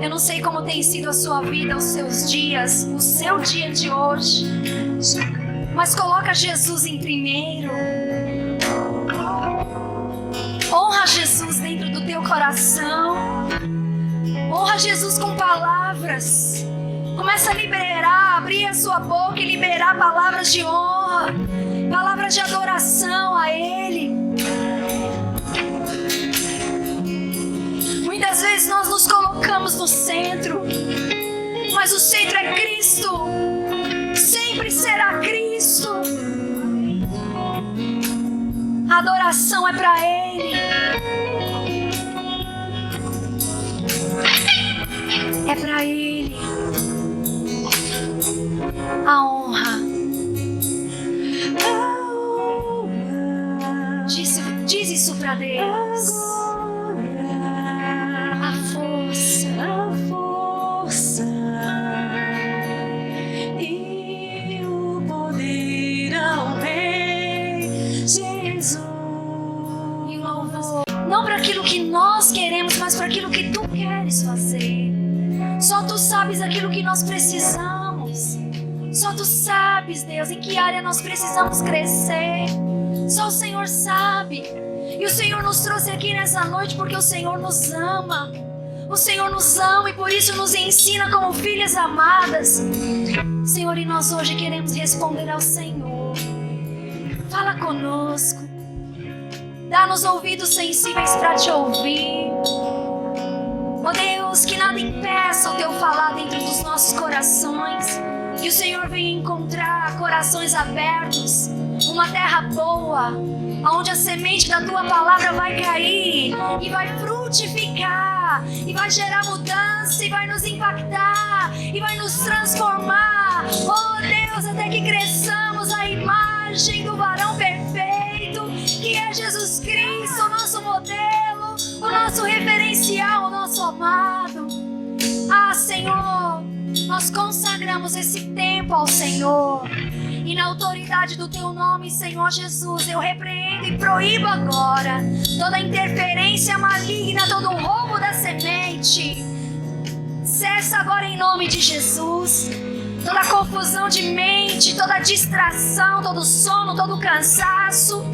Eu não sei como tem sido a sua vida, os seus dias, o seu dia de hoje, mas coloca Jesus em primeiro. Honra Jesus dentro do teu coração. Honra Jesus com palavras. Começa a liberar, abrir a sua boca e liberar palavras de honra, palavras de adoração a Ele. Muitas vezes nós nos colocamos no centro, mas o centro é Cristo. Sempre será Cristo. A adoração é para Ele. É para Ele. A honra. Diz isso para Deus. A força e o poder ao Rei Jesus. E o louvor. Não para aquilo que nós queremos, mas para aquilo que Tu queres fazer. Só Tu sabes aquilo que nós precisamos. Só Tu sabes, Deus, em que área nós precisamos crescer. Só o Senhor sabe. E o Senhor nos trouxe aqui nessa noite porque o Senhor nos ama. O Senhor nos ama e por isso nos ensina como filhas amadas. Senhor, e nós hoje queremos responder ao Senhor. Fala conosco. Dá-nos ouvidos sensíveis para Te ouvir. Oh Deus, que nada impeça o Teu falar dentro dos nossos corações. Que o Senhor venha encontrar corações abertos, uma terra boa, onde a semente da Tua palavra vai cair e vai frutificar, e vai gerar mudança, e vai nos impactar, e vai nos transformar. Oh Deus, até que cresçamos à imagem do varão perfeito, que é Jesus Cristo, o nosso modelo, o nosso referencial, o nosso amado. Ah, Senhor, nós consagramos esse tempo ao Senhor. E na autoridade do Teu nome, Senhor Jesus, eu repreendo e proíbo agora toda interferência maligna, todo roubo da semente. Cessa agora em nome de Jesus. Toda confusão de mente, toda distração, todo sono, todo cansaço.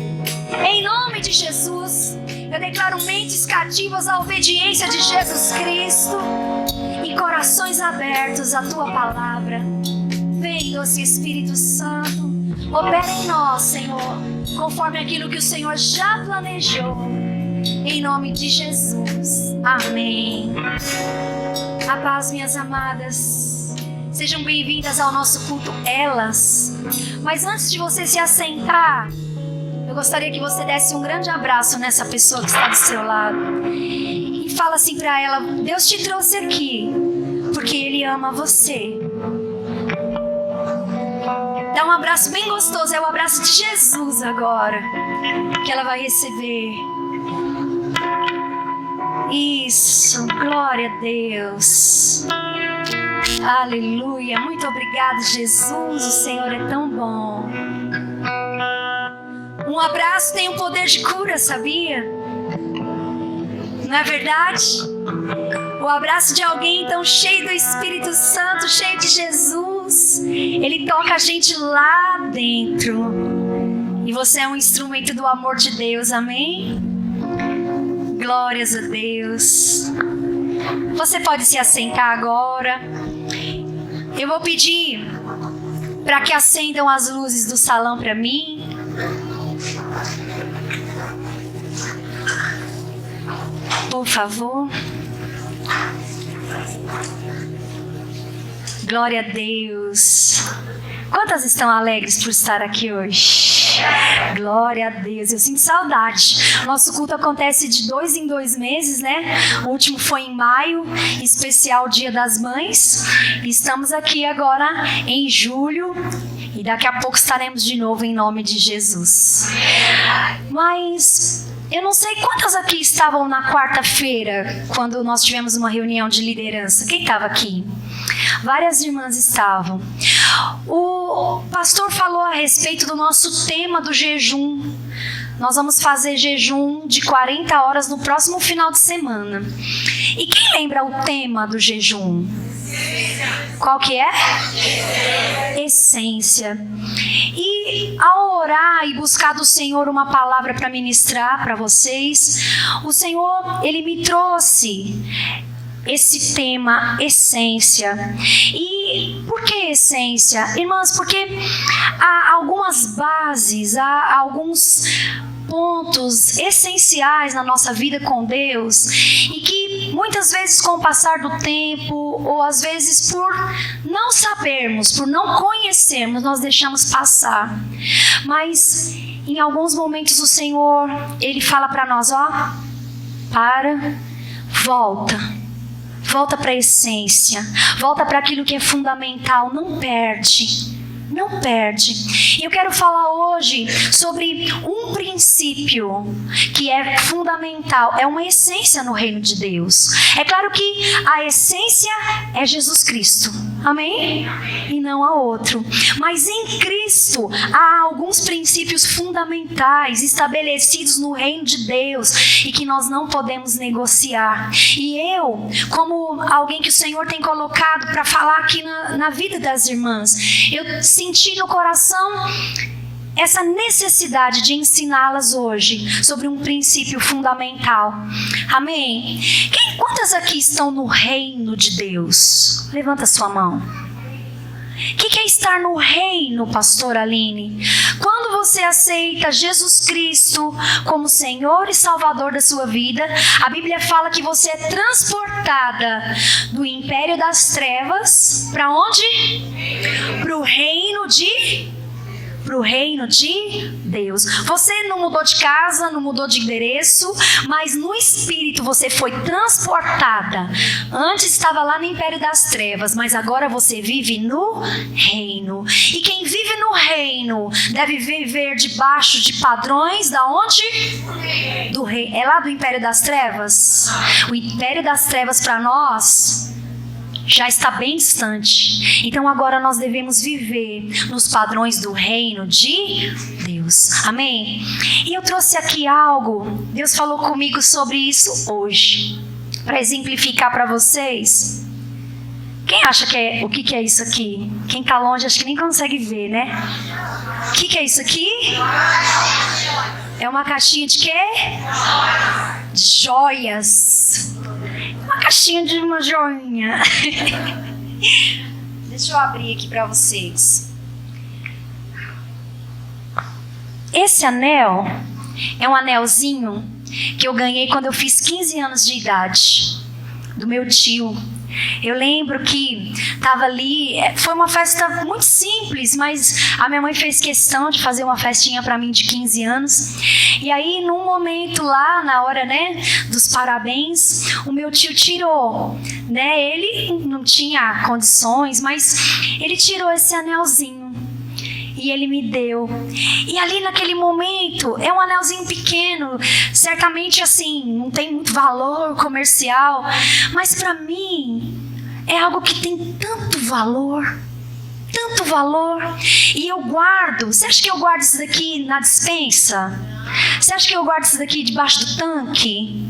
Em nome de Jesus, eu declaro mentes cativas à obediência de Jesus Cristo e corações abertos à Tua palavra. Vem, doce Espírito Santo, opera em nós, Senhor, conforme aquilo que o Senhor já planejou. Em nome de Jesus. Amém. A paz, minhas amadas. Sejam bem-vindas ao nosso culto Elas. Mas antes de você se assentar, eu gostaria que você desse um grande abraço nessa pessoa que está do seu lado. E fala assim para ela: Deus te trouxe aqui porque Ele ama você. Dá um abraço bem gostoso, é o abraço de Jesus agora, que ela vai receber. Isso, glória a Deus. Aleluia, muito obrigado, Jesus, o Senhor é tão bom. Um abraço tem o poder de cura, sabia? Não é verdade? O abraço de alguém tão cheio do Espírito Santo, cheio de Jesus, ele toca a gente lá dentro. E você é um instrumento do amor de Deus, amém? Glórias a Deus. Você pode se assentar agora. Eu vou pedir para que acendam as luzes do salão para mim. Por favor. Glória a Deus. Quantas estão alegres por estar aqui hoje? Glória a Deus. Eu sinto saudade. Nosso culto acontece de 2 em 2 meses, né? O último foi em maio, especial Dia das Mães. Estamos aqui agora em julho. E daqui a pouco estaremos de novo em nome de Jesus. Mas eu não sei quantas aqui estavam na quarta-feira, quando nós tivemos uma reunião de liderança. Quem estava aqui? Várias irmãs estavam. O pastor falou a respeito do nosso tema do jejum. nós vamos fazer jejum de 40 horas no próximo final de semana. E quem lembra o tema do jejum? Qual que é? Essência. E ao orar e buscar do Senhor uma palavra para ministrar para vocês, o Senhor, Ele me trouxe esse tema, essência. E por que essência? Irmãs, porque há algumas bases, há alguns pontos essenciais na nossa vida com Deus e que muitas vezes com o passar do tempo ou às vezes por não sabermos, por não conhecermos, nós deixamos passar. Mas em alguns momentos o Senhor, Ele fala para nós, volta para a essência, volta para aquilo que é fundamental, não perde. Não perde. E eu quero falar hoje sobre um princípio que é fundamental, é uma essência no reino de Deus. É claro que a essência é Jesus Cristo, amém? E não há outro. Mas em Cristo há alguns princípios fundamentais estabelecidos no reino de Deus e que nós não podemos negociar. E eu, como alguém que o Senhor tem colocado para falar aqui na vida das irmãs, eu senti no coração essa necessidade de ensiná-las hoje sobre um princípio fundamental. Amém? Quantas aqui estão no reino de Deus? Levanta sua mão. O que é estar no reino, pastora Aline? Quando você aceita Jesus Cristo como Senhor e Salvador da sua vida, a Bíblia fala que você é transportada do império das trevas para onde? Para o reino de Deus. Você não mudou de casa, não mudou de endereço, mas no Espírito você foi transportada. Antes estava lá no império das trevas, mas agora você vive no reino. E quem vive no reino deve viver debaixo de padrões da onde? Do rei. É lá do império das trevas? O império das trevas para nós já está bem distante. Então agora nós devemos viver nos padrões do reino de Deus. Amém? E eu trouxe aqui algo, Deus falou comigo sobre isso hoje, para exemplificar para vocês. Quem acha que é, o que é isso aqui? Quem está longe acho que nem consegue ver, né? O que é isso aqui? É uma caixinha de quê? De joias. Uma caixinha de uma joinha. Deixa eu abrir aqui para vocês. Esse anel é um anelzinho que eu ganhei quando eu fiz 15 anos de idade, do meu tio. Eu lembro que estava ali, foi uma festa muito simples, mas a minha mãe fez questão de fazer uma festinha para mim de 15 anos. E aí, num momento lá, na hora, né, dos parabéns, o meu tio tirou, né? Ele não tinha condições, mas ele tirou esse anelzinho. E ele me deu. E ali naquele momento, é um anelzinho pequeno, certamente assim, não tem muito valor comercial, mas para mim é algo que tem tanto valor. Tanto valor. E eu guardo. Você acha que eu guardo isso daqui na despensa? Você acha que eu guardo isso daqui debaixo do tanque?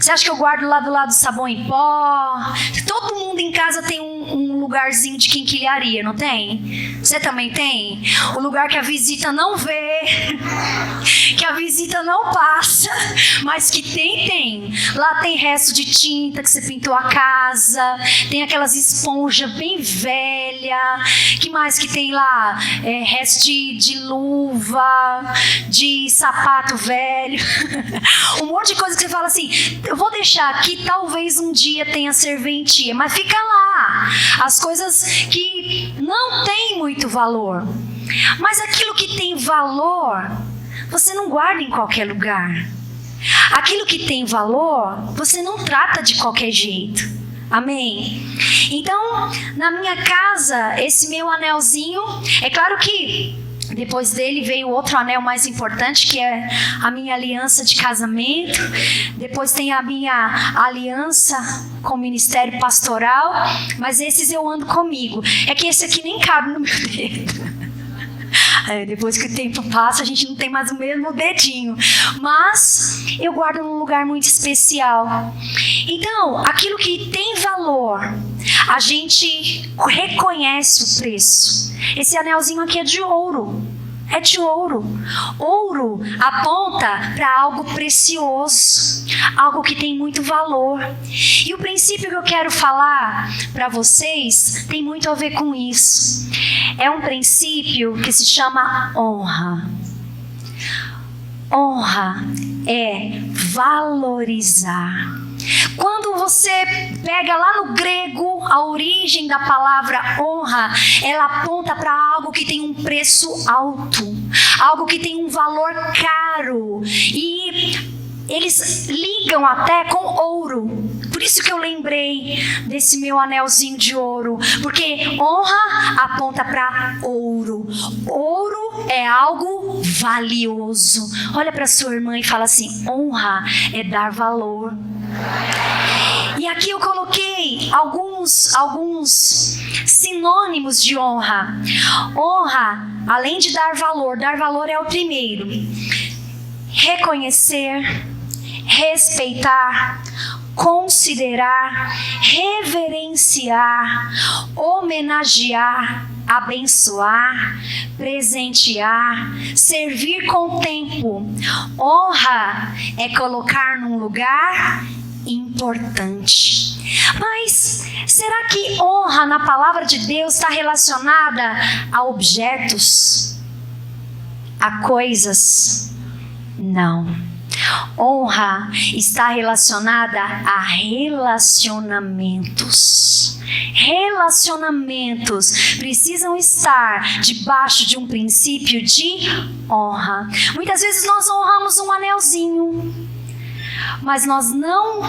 Você acha que eu guardo lá do lado do sabão em pó? Todo mundo em casa tem um lugarzinho de quinquilharia, não tem? Você também tem? O lugar que a visita não vê, que a visita não passa, mas que tem. Lá tem resto de tinta que você pintou a casa, tem aquelas esponjas bem velhas. Que mais que tem lá? Resto de luva, de sapato velho. Um monte de coisa que você fala assim, eu vou deixar aqui, talvez um dia tenha serventia, mas fica lá. As coisas que não têm muito valor. Mas aquilo que tem valor, você não guarda em qualquer lugar. Aquilo que tem valor, você não trata de qualquer jeito. Amém? Então, na minha casa, esse meu anelzinho, é claro que depois dele veio outro anel mais importante, que é a minha aliança de casamento. Depois tem a minha aliança com o ministério pastoral. Mas esses eu ando comigo. É que esse aqui nem cabe no meu dedo. Depois que o tempo passa, a gente não tem mais o mesmo dedinho. Mas eu guardo num lugar muito especial. Então, aquilo que tem valor, a gente reconhece o preço. Esse anelzinho aqui é de ouro. É de ouro. Ouro aponta para algo precioso, algo que tem muito valor. E o princípio que eu quero falar para vocês tem muito a ver com isso. É um princípio que se chama honra. Honra é valorizar. Quando você pega lá no grego a origem da palavra honra, ela aponta para algo que tem um preço alto, algo que tem um valor caro, e eles ligam até com ouro. Por isso que eu lembrei desse meu anelzinho de ouro, porque honra aponta para ouro. Ouro é algo valioso. Olha para sua irmã e fala assim: honra é dar valor. E aqui eu coloquei alguns sinônimos de honra. Honra, além de dar valor é o primeiro. Reconhecer, respeitar, considerar, reverenciar, homenagear, abençoar, presentear, servir com tempo. Honra é colocar num lugar importante. Mas será que honra na palavra de Deus está relacionada a objetos, a coisas? Não. Honra está relacionada a relacionamentos. Relacionamentos precisam estar debaixo de um princípio de honra. Muitas vezes nós honramos um anelzinho, mas nós não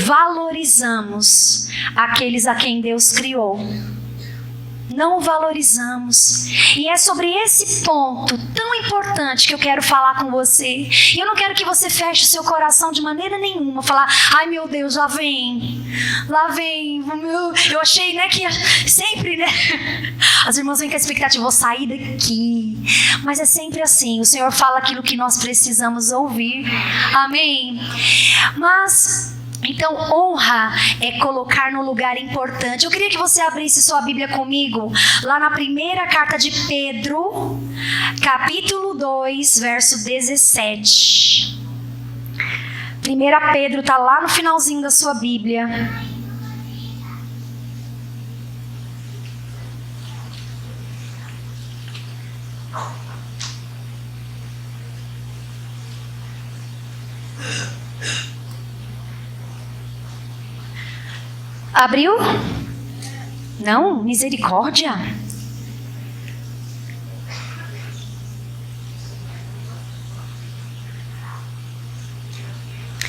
valorizamos aqueles a quem Deus criou. Não valorizamos. E é sobre esse ponto tão importante que eu quero falar com você. E eu não quero que você feche o seu coração de maneira nenhuma. Falar: ai meu Deus, lá vem. Eu achei, né, que sempre, né? As irmãs vêm com a expectativa: vou sair daqui. Mas é sempre assim. O Senhor fala aquilo que nós precisamos ouvir. Amém? Mas... então, honra é colocar no lugar importante. Eu queria que você abrisse sua Bíblia comigo, lá na primeira carta de Pedro, capítulo 2, verso 17. 1 Pedro está lá no finalzinho da sua Bíblia. Abriu? Não? Misericórdia.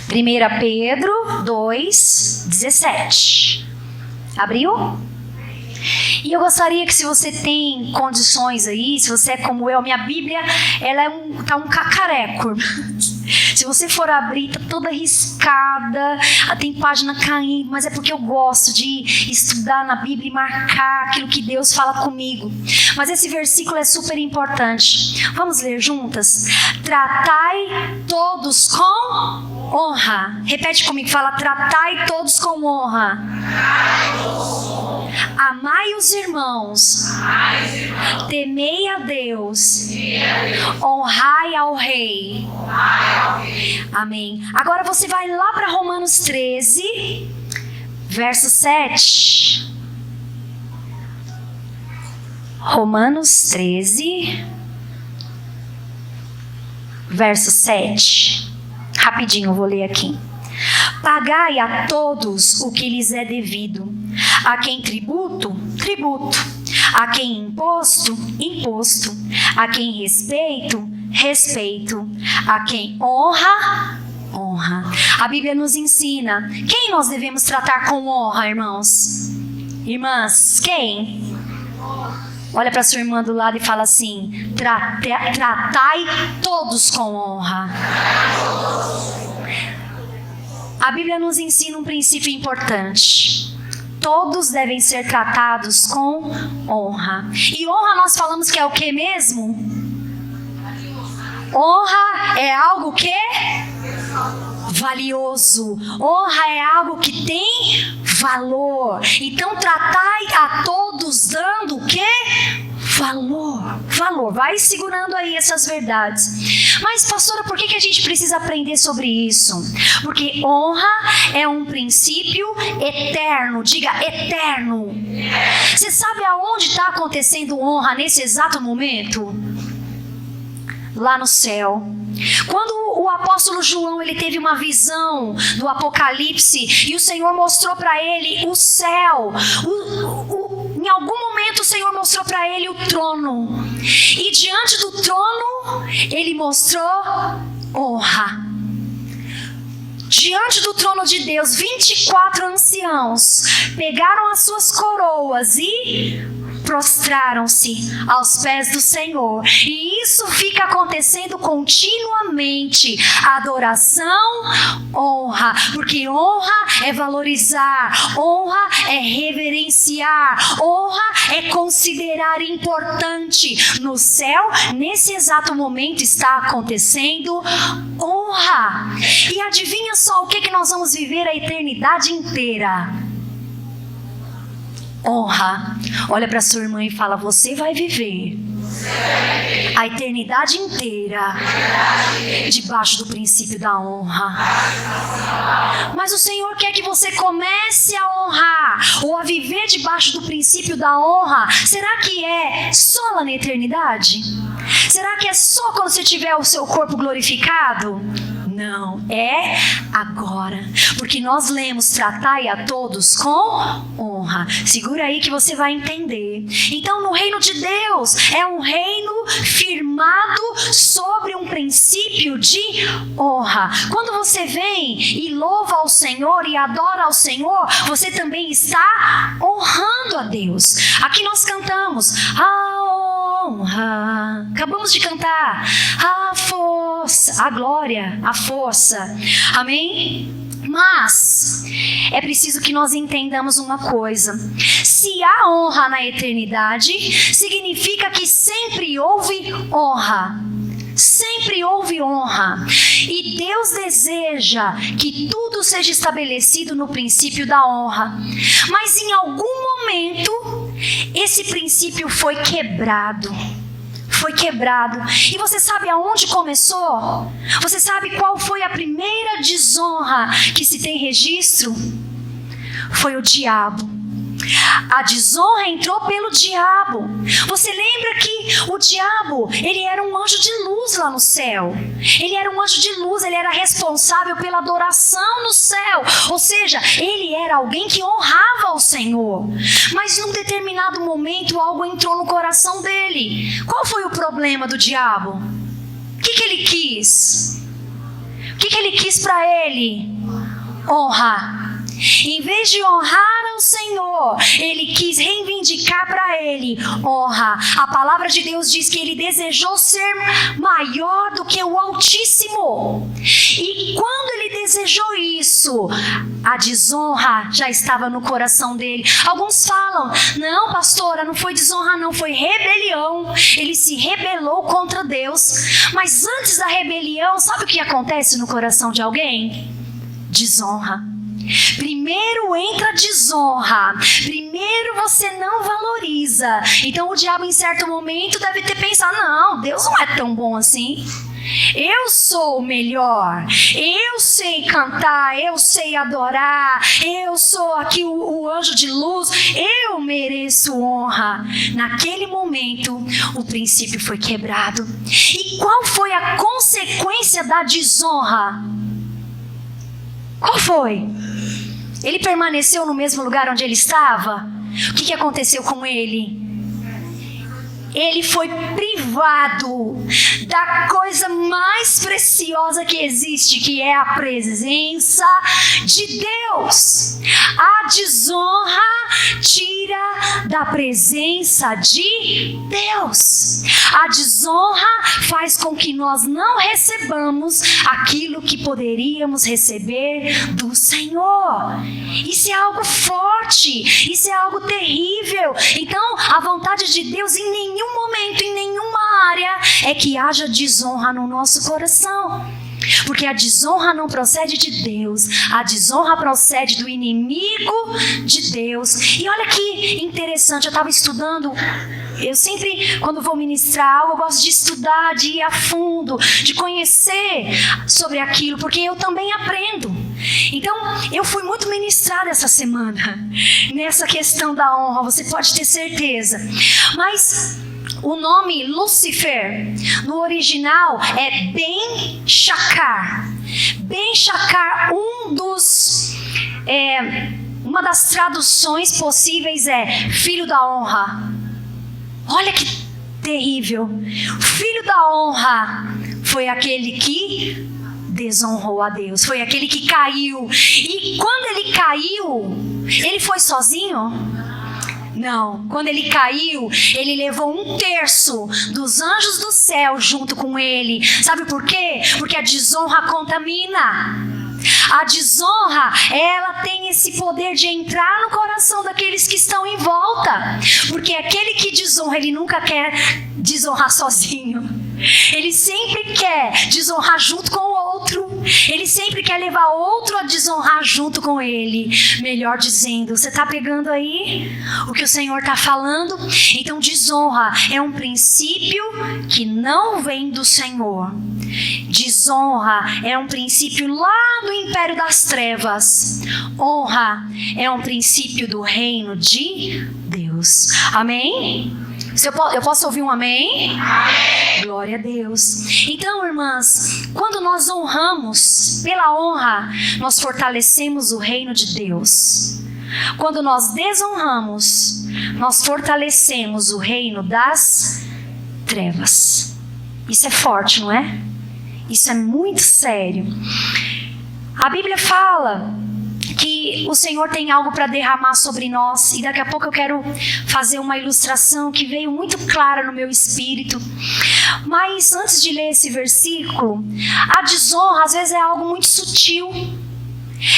Primeira Pedro 2:17. Abriu? E eu gostaria que, se você tem condições aí, se você é como eu, minha Bíblia, ela tá um cacareco. Se você for abrir, tá toda riscada, tem página caindo, mas é porque eu gosto de estudar na Bíblia e marcar aquilo que Deus fala comigo. Mas esse versículo é super importante. Vamos ler juntas? Tratai todos com honra. Repete comigo, fala: tratai todos com honra. Amai os irmãos. Temei a Deus. Honrai ao Rei. Amém. Agora você vai lá para Romanos 13, verso 7. Romanos 13, verso 7. Rapidinho, eu vou ler aqui. Pagai a todos o que lhes é devido. A quem tributo, tributo. A quem imposto, imposto. A quem respeito, respeito. A quem honra, honra. A Bíblia nos ensina quem nós devemos tratar com honra, irmãos. Irmãs, quem? Olha para sua irmã do lado e fala assim: tratai todos com honra. A Bíblia nos ensina um princípio importante. Todos devem ser tratados com honra. E honra nós falamos que é o que mesmo? Honra é algo que valioso. Honra é algo que tem valor. Então tratai a todos dando o quê? Valor. Vai segurando aí essas verdades. Mas, pastora, por que a gente precisa aprender sobre isso? Porque honra é um princípio eterno. Diga, eterno. Você sabe aonde está acontecendo honra nesse exato momento? Lá no céu. Quando o apóstolo João ele teve uma visão do Apocalipse e o Senhor mostrou para ele o céu, em algum momento o Senhor mostrou para ele o trono, e diante do trono ele mostrou honra. Diante do trono de Deus, 24 anciãos pegaram as suas coroas e prostraram-se aos pés do Senhor. E isso fica acontecendo continuamente. Adoração, honra. Porque honra é valorizar, honra é reverenciar, honra é considerar importante. No céu, nesse exato momento, está acontecendo honra. E adivinha só o que nós vamos viver a eternidade inteira? Honra. Olha para sua irmã e fala: você vai viver a eternidade inteira debaixo do princípio da honra. Mas o Senhor quer que você comece a honrar ou a viver debaixo do princípio da honra. Será que é só lá na eternidade? Será que é só quando você tiver o seu corpo glorificado? Não, é agora. Porque nós lemos: tratai a todos com honra. Segura aí que você vai entender. Então, no reino de Deus, é um reino firmado sobre um princípio de honra. Quando você vem e louva ao Senhor e adora ao Senhor, você também está honrando a Deus. Aqui nós cantamos a honra. Acabamos de cantar a força, a glória, a força. Amém? Mas é preciso que nós entendamos uma coisa: se há honra na eternidade, significa que sempre houve honra. Sempre houve honra. E Deus deseja que tudo seja estabelecido no princípio da honra. Mas em algum momento, esse princípio foi quebrado. Foi quebrado. E você sabe aonde começou? Você sabe qual foi a primeira desonra que se tem registro? Foi o diabo. A desonra entrou pelo diabo. Você lembra que o diabo, ele era um anjo de luz lá no céu. Ele era um anjo de luz, ele era responsável pela adoração no céu. Ou seja, ele era alguém que honrava o Senhor. Mas num determinado momento, algo entrou no coração dele. Qual foi o problema do diabo? O que ele quis? O que ele quis para ele? Honra. Em vez de honrar ao Senhor, ele quis reivindicar para ele honra. A palavra de Deus diz que ele desejou ser maior do que o Altíssimo. E quando ele desejou isso, a desonra já estava no coração dele. Alguns falam: não, pastora, não foi desonra não, foi rebelião. Ele se rebelou contra Deus. Mas antes da rebelião, sabe o que acontece no coração de alguém? Desonra. Primeiro entra a desonra. Primeiro você não valoriza. Então o diabo em certo momento deve ter pensado: não, Deus não é tão bom assim. Eu sou o melhor. Eu sei cantar, eu sei adorar. Eu sou aqui o anjo de luz. Eu mereço honra. Naquele momento o princípio foi quebrado. E qual foi a consequência da desonra? Qual foi? Ele permaneceu no mesmo lugar onde ele estava? O que aconteceu com ele? Ele foi privado da coisa mais preciosa que existe, que é a presença de Deus. A desonra tira da presença de Deus. A desonra faz com que nós não recebamos aquilo que poderíamos receber do Senhor. Isso é algo forte, isso é algo terrível. Então, a vontade de Deus em nenhum momento, em nenhuma área é que haja desonra no nosso coração. Porque a desonra não procede de Deus, a desonra procede do inimigo de Deus. E olha que interessante, eu estava estudando. Eu sempre, quando vou ministrar algo, eu gosto de estudar, de ir a fundo, de conhecer sobre aquilo, porque eu também aprendo. Então, eu fui muito ministrada essa semana, nessa questão da honra, você pode ter certeza. Mas o nome Lúcifer, no original, é Ben-Shakar. Ben-Shakar, uma das traduções possíveis é filho da honra. Olha que terrível. Filho da honra foi aquele que desonrou a Deus, foi aquele que caiu. E quando ele caiu, ele foi sozinho? Não, quando ele caiu, ele levou 1/3 dos anjos do céu junto com ele. Sabe por quê? Porque a desonra contamina. A desonra, ela tem esse poder de entrar no coração daqueles que estão em volta. Porque aquele que desonra, ele nunca quer desonrar sozinho. Ele sempre quer desonrar junto com o outro. Ele sempre quer levar outro a desonrar junto com ele. Melhor dizendo, você está pegando aí o que o Senhor está falando? Então desonra é um princípio que não vem do Senhor. Desonra é um princípio lá no império das trevas. Honra é um princípio do reino de Deus. Amém? Eu posso ouvir um amém? Amém? Glória a Deus. Então, irmãs, quando nós honramos, pela honra, nós fortalecemos o reino de Deus. Quando nós desonramos, nós fortalecemos o reino das trevas. Isso é forte, não é? Isso é muito sério. A Bíblia fala que o Senhor tem algo para derramar sobre nós, e daqui a pouco eu quero fazer uma ilustração que veio muito clara no meu espírito. Mas antes de ler esse versículo, a desonra às vezes é algo muito sutil,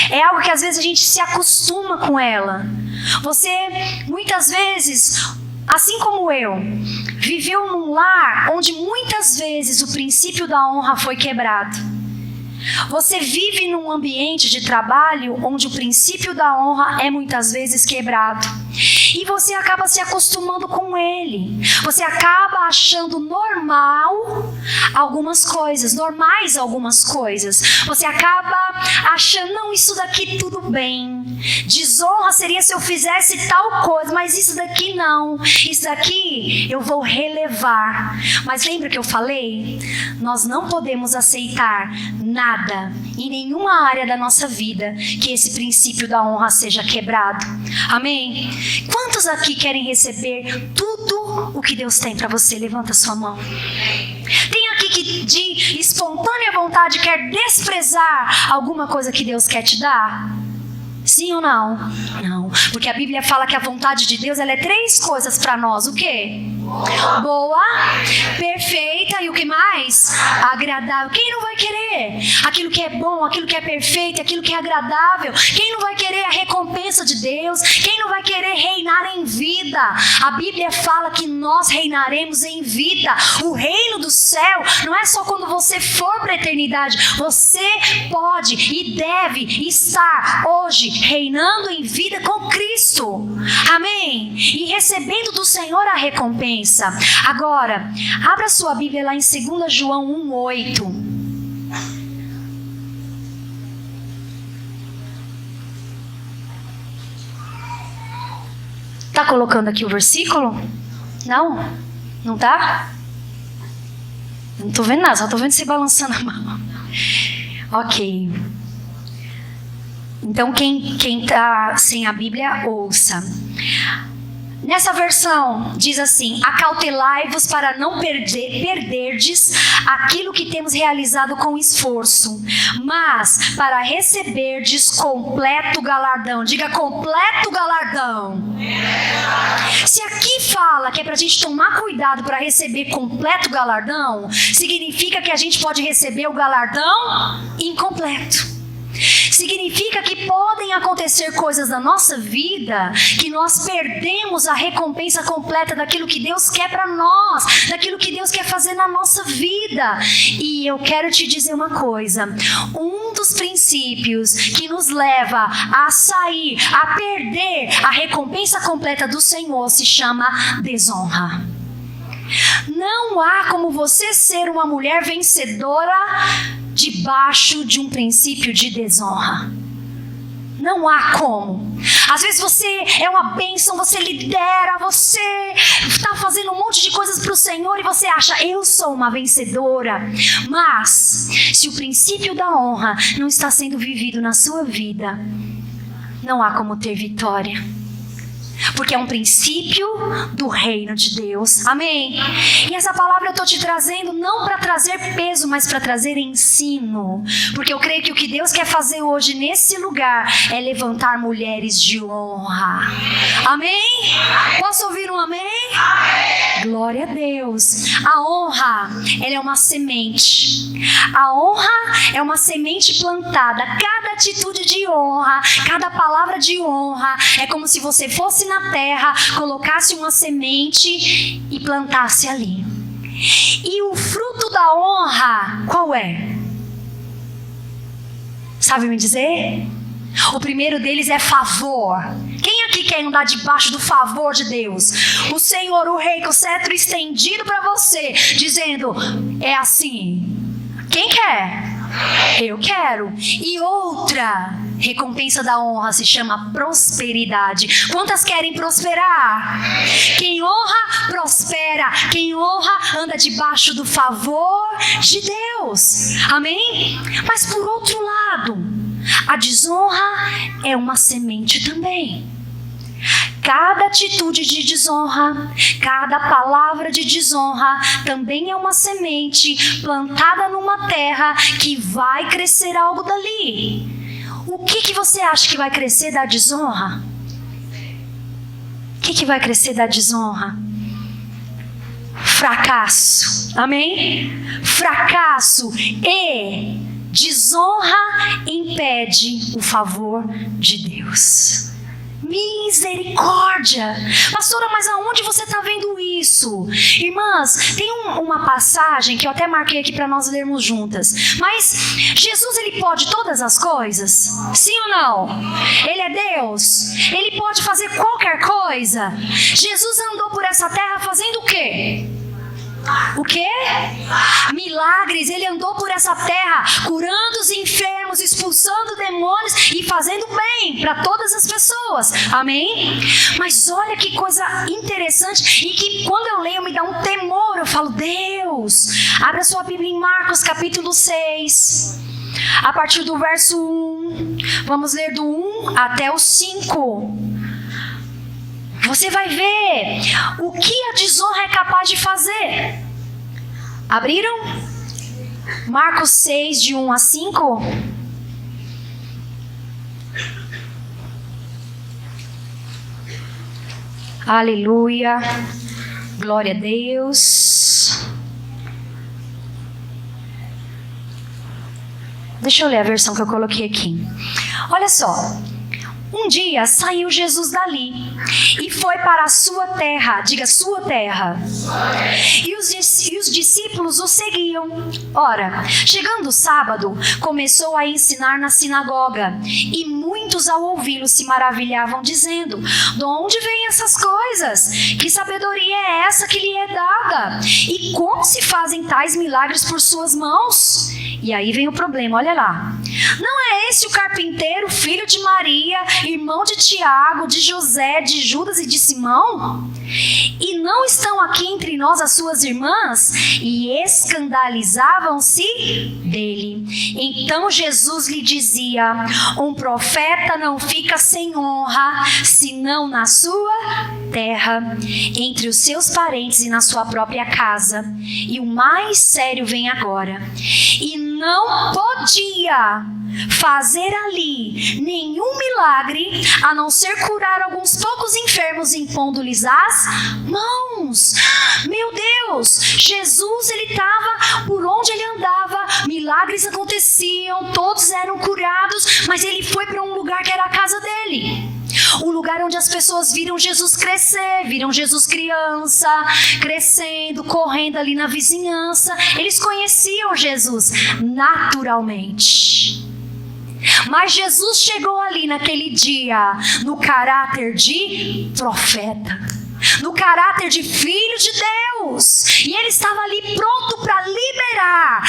é algo que às vezes a gente se acostuma com ela. Você muitas vezes, assim como eu, viveu num lar onde muitas vezes o princípio da honra foi quebrado. Você vive num ambiente de trabalho onde o princípio da honra é muitas vezes quebrado. E você acaba se acostumando com ele. Você acaba achando normais algumas coisas. Você acaba achando, não, isso daqui tudo bem. Desonra seria se eu fizesse tal coisa, mas isso daqui não. Isso daqui eu vou relevar. Mas lembra que eu falei? Nós não podemos aceitar nada em nenhuma área da nossa vida que esse princípio da honra seja quebrado. Amém? Quantos aqui querem receber tudo o que Deus tem para você? Levanta sua mão. Tem aqui que de espontânea vontade quer desprezar alguma coisa que Deus quer te dar? Sim ou não? Não, porque a Bíblia fala que a vontade de Deus, ela é 3 coisas para nós. O quê? Boa, perfeita e o que mais? Agradável. Quem não vai querer aquilo que é bom, aquilo que é perfeito, aquilo que é agradável? Quem não vai querer a recompensa de Deus? Quem não vai querer reinar em vida? A Bíblia fala que nós reinaremos em vida. O reino do céu não é só quando você for para a eternidade. Você pode e deve estar hoje reinando em vida com Cristo. Amém? E recebendo do Senhor a recompensa. Agora, abra sua Bíblia lá em 2 João 1:8. Tá colocando aqui o versículo? Não? Não tá? Não tô vendo nada, só tô vendo você balançando a mão. Ok. Então quem tá sem a Bíblia, ouça. Nessa versão diz assim: acautelai-vos para não perderdes aquilo que temos realizado com esforço, mas para receberdes completo galardão. Diga completo galardão. Se aqui fala que é para a gente tomar cuidado para receber completo galardão, significa que a gente pode receber o galardão incompleto. Significa que podem acontecer coisas na nossa vida que nós perdemos a recompensa completa daquilo que Deus quer para nós, daquilo que Deus quer fazer na nossa vida. E eu quero te dizer uma coisa: um dos princípios que nos leva a sair, a perder a recompensa completa do Senhor se chama desonra. Não há como você ser uma mulher vencedora debaixo de um princípio de desonra. Não há como. Às vezes você é uma bênção, você lidera, você está fazendo um monte de coisas para o Senhor e você acha, eu sou uma vencedora. Mas se o princípio da honra não está sendo vivido na sua vida, não há como ter vitória. Porque é um princípio do reino de Deus. Amém? E essa palavra eu estou te trazendo não para trazer peso, mas para trazer ensino. Porque eu creio que o que Deus quer fazer hoje nesse lugar é levantar mulheres de honra. Amém? Posso ouvir um amém? Glória a Deus. A honra, ela é uma semente. A honra é uma semente plantada. Cada atitude de honra, cada palavra de honra é como se você fosse na terra, colocasse uma semente e plantasse ali. E o fruto da honra, qual é? Sabe me dizer? O primeiro deles é favor. Quem aqui quer andar debaixo do favor de Deus? O Senhor, o Rei, com o cetro estendido para você, dizendo, é assim. Quem quer? Eu quero. E outra recompensa da honra se chama prosperidade. Quantas querem prosperar? Quem honra, prospera. Quem honra, anda debaixo do favor de Deus. Amém? Mas por outro lado, a desonra é uma semente também. Cada atitude de desonra, cada palavra de desonra também é uma semente plantada numa terra que vai crescer algo dali. O que você acha que vai crescer da desonra? O que vai crescer da desonra? Fracasso. Amém? Fracasso e desonra impede o favor de Deus. Misericórdia! Pastora, mas aonde você está vendo isso? Irmãs, tem uma passagem que eu até marquei aqui para nós lermos juntas. Mas Jesus, ele pode todas as coisas? Sim ou não? Ele é Deus? Ele pode fazer qualquer coisa? Jesus andou por essa terra fazendo o quê? O quê? Milagres. Ele andou por essa terra curando os enfermos, expulsando demônios e fazendo bem para todas as pessoas. Amém? Mas olha que coisa interessante e que quando eu leio me dá um temor. Eu falo, Deus, abra sua Bíblia em Marcos capítulo 6, a partir do verso 1. Vamos ler do 1 até o 5. Você vai ver o que a desonra é capaz de fazer. Abriram? Marcos 6, de 1 a 5. Aleluia. Glória a Deus. Deixa eu ler a versão que eu coloquei aqui. Olha só. Um dia saiu Jesus dali e foi para a sua terra. Diga, sua terra. E os discípulos o seguiam. Ora, chegando o sábado, começou a ensinar na sinagoga. E muitos ao ouvi-lo se maravilhavam, dizendo, de onde vêm essas coisas? Que sabedoria é essa que lhe é dada? E como se fazem tais milagres por suas mãos? E aí vem o problema, olha lá. Não é esse o carpinteiro, filho de Maria, irmão de Tiago, de José, de Judas e de Simão? E não estão aqui entre nós as suas irmãs? E escandalizavam-se dele. Então Jesus lhe dizia, um profeta não fica sem honra, senão na sua terra, entre os seus parentes e na sua própria casa. E o mais sério vem agora. E não podia fazer ali nenhum milagre, a não ser curar alguns poucos enfermos impondo-lhes as mãos. Meu Deus, Jesus, ele estava por onde ele andava, milagres aconteciam, todos eram curados, mas ele foi para um lugar que era a casa dele. Um lugar onde as pessoas viram Jesus crescer, viram Jesus criança, crescendo, correndo ali na vizinhança. Eles conheciam Jesus naturalmente. Mas Jesus chegou ali naquele dia no caráter de profeta, no caráter de filho de Deus, e ele estava ali pronto para liberar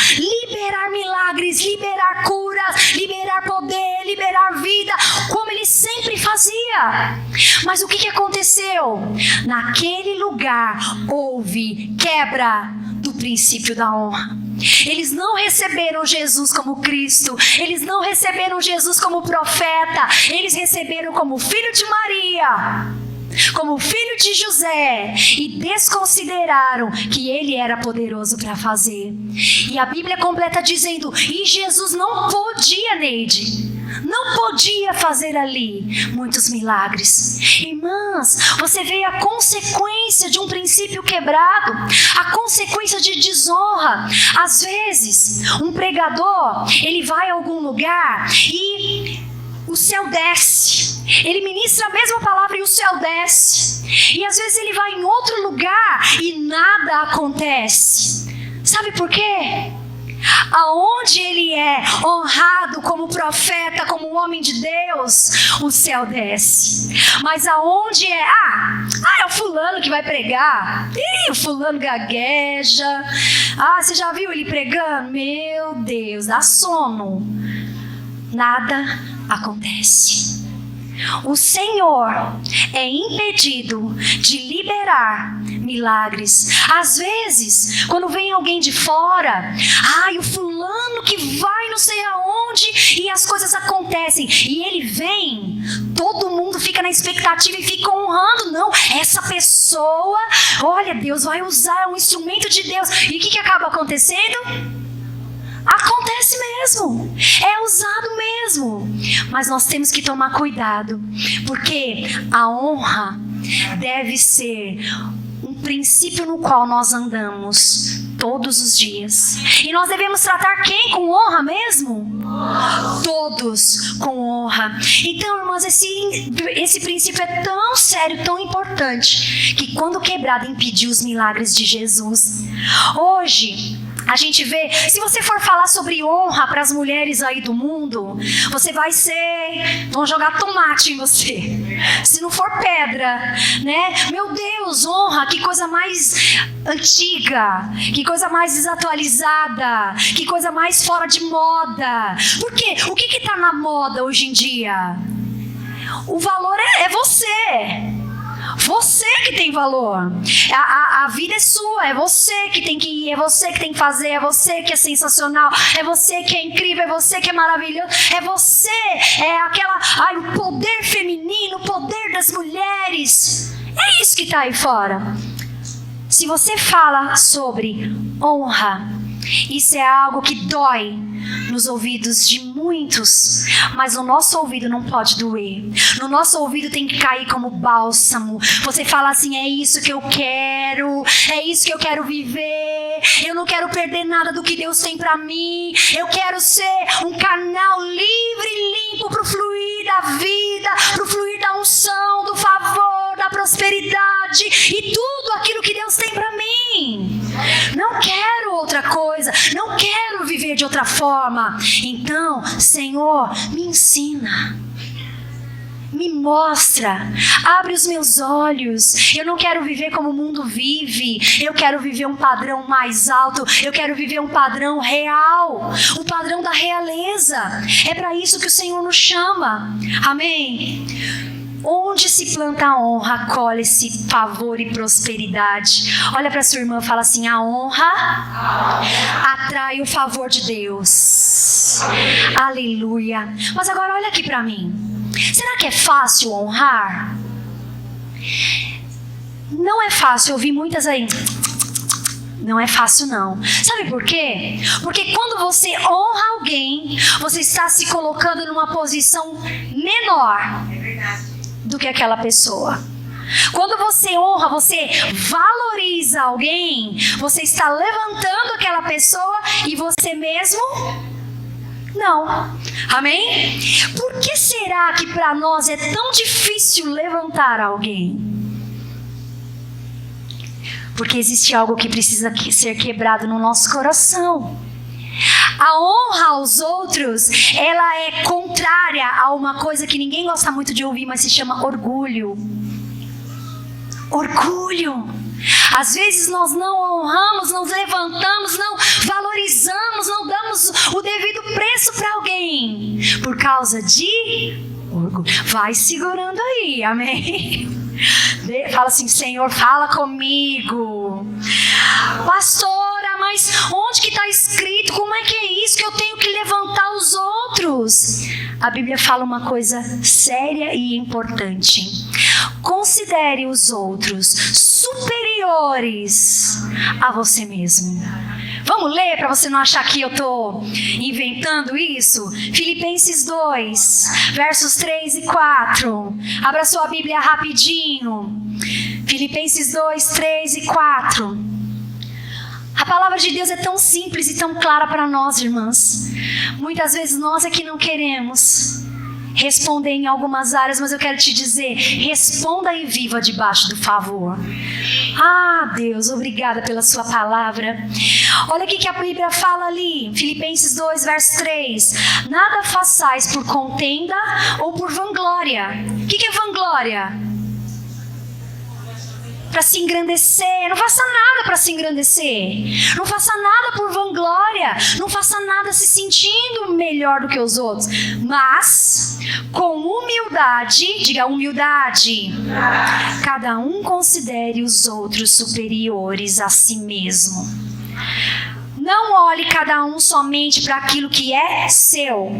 milagres, liberar curas, liberar poder, liberar vida, como ele sempre fazia. Mas o que aconteceu? Naquele lugar houve quebra do princípio da honra. Eles não receberam Jesus como Cristo, eles não receberam Jesus como profeta, eles receberam como filho de Maria, como filho de José, e desconsideraram que ele era poderoso para fazer. E a Bíblia completa dizendo: e Jesus não podia, Neide, não podia fazer ali muitos milagres. Irmãs, você vê a consequência de um princípio quebrado, a consequência de desonra. Às vezes, um pregador, ele vai a algum lugar e o céu desce. Ele ministra a mesma palavra e o céu desce. E às vezes ele vai em outro lugar e nada acontece. Sabe por quê? Aonde ele é honrado como profeta, como homem de Deus, o céu desce. Mas aonde é é o fulano que vai pregar, o fulano gagueja, você já viu ele pregando? Meu Deus, dá sono. Nada acontece. O Senhor é impedido de liberar milagres. Às vezes, quando vem alguém de fora, o fulano que vai não sei aonde, e as coisas acontecem, e ele vem, todo mundo fica na expectativa e fica honrando. Não, essa pessoa, olha, Deus vai usar um instrumento de Deus. E o que acaba acontecendo? Acontece mesmo, é usado mesmo. Mas nós temos que tomar cuidado, porque a honra deve ser um princípio no qual nós andamos todos os dias. E nós devemos tratar quem com honra mesmo? Todos com honra. Então, irmãos, esse princípio é tão sério, tão importante, que quando quebrado impediu os milagres de Jesus. Hoje a gente vê, se você for falar sobre honra para as mulheres aí do mundo, você vão jogar tomate em você, se não for pedra, né? Meu Deus, honra, que coisa mais antiga, que coisa mais desatualizada, que coisa mais fora de moda. Por quê? O que está na moda hoje em dia? O valor é você. Você que tem valor. A vida é sua, é você que tem que ir, é você que tem que fazer, é você que é sensacional, é você que é incrível, é você que é maravilhoso, é você, o poder feminino, o poder das mulheres. É isso que está aí fora. Se você fala sobre honra, isso é algo que dói nos ouvidos de muitos, mas o nosso ouvido não pode doer. No nosso ouvido tem que cair como bálsamo. Você fala assim: é isso que eu quero, é isso que eu quero viver, eu não quero perder nada do que Deus tem para mim, eu quero ser um canal livre e limpo para o fluir da vida, para o fluir da unção, do favor, da prosperidade e tudo aquilo que Deus tem para mim. Não quero outra coisa, não quero viver de outra forma. Então, Senhor, me ensina, me mostra, abre os meus olhos. Eu não quero viver como o mundo vive, eu quero viver um padrão mais alto, eu quero viver um padrão real, o padrão da realeza. É para isso que o Senhor nos chama. Amém? Onde se planta a honra, colhe-se favor e prosperidade. Olha para sua irmã e fala assim: a honra atrai o favor de Deus. Aleluia. Mas agora olha aqui para mim. Será que é fácil honrar? Não é fácil. Eu ouvi muitas aí. Não é fácil não. Sabe por quê? Porque quando você honra alguém, você está se colocando numa posição menor do que aquela pessoa. Quando você honra, você valoriza alguém, você está levantando aquela pessoa e você mesmo não. Amém? Por que será que para nós é tão difícil levantar alguém? Porque existe algo que precisa ser quebrado no nosso coração. A honra aos outros, ela é contrária a uma coisa que ninguém gosta muito de ouvir, mas se chama orgulho. Orgulho. Às vezes nós não honramos, não levantamos, não valorizamos, não damos o devido preço para alguém por causa de orgulho. Vai segurando aí, amém? Fala assim: Senhor, fala comigo. Pastora, mas onde que está escrito? Como é que é isso que eu tenho que levantar os outros? A Bíblia fala uma coisa séria e importante. Considere os outros superiores a você mesmo. Vamos ler para você não achar que eu estou inventando isso? Filipenses 2, versos 3 e 4. Abra sua Bíblia rapidinho. Filipenses 2, 3 e 4. A palavra de Deus é tão simples e tão clara para nós, irmãs. Muitas vezes nós é que não queremos responder em algumas áreas, mas eu quero te dizer: responda e viva debaixo do favor. Ah, Deus, obrigada pela sua palavra. Olha o que a Bíblia fala ali, Filipenses 2, verso 3. Nada façais por contenda ou por vanglória. O que é vanglória? Para se engrandecer. Não faça nada para se engrandecer. Não faça nada por vanglória. Não faça nada se sentindo melhor do que os outros. Mas, com humildade, diga humildade, cada um considere os outros superiores a si mesmo. Não olhe cada um somente para aquilo que é seu,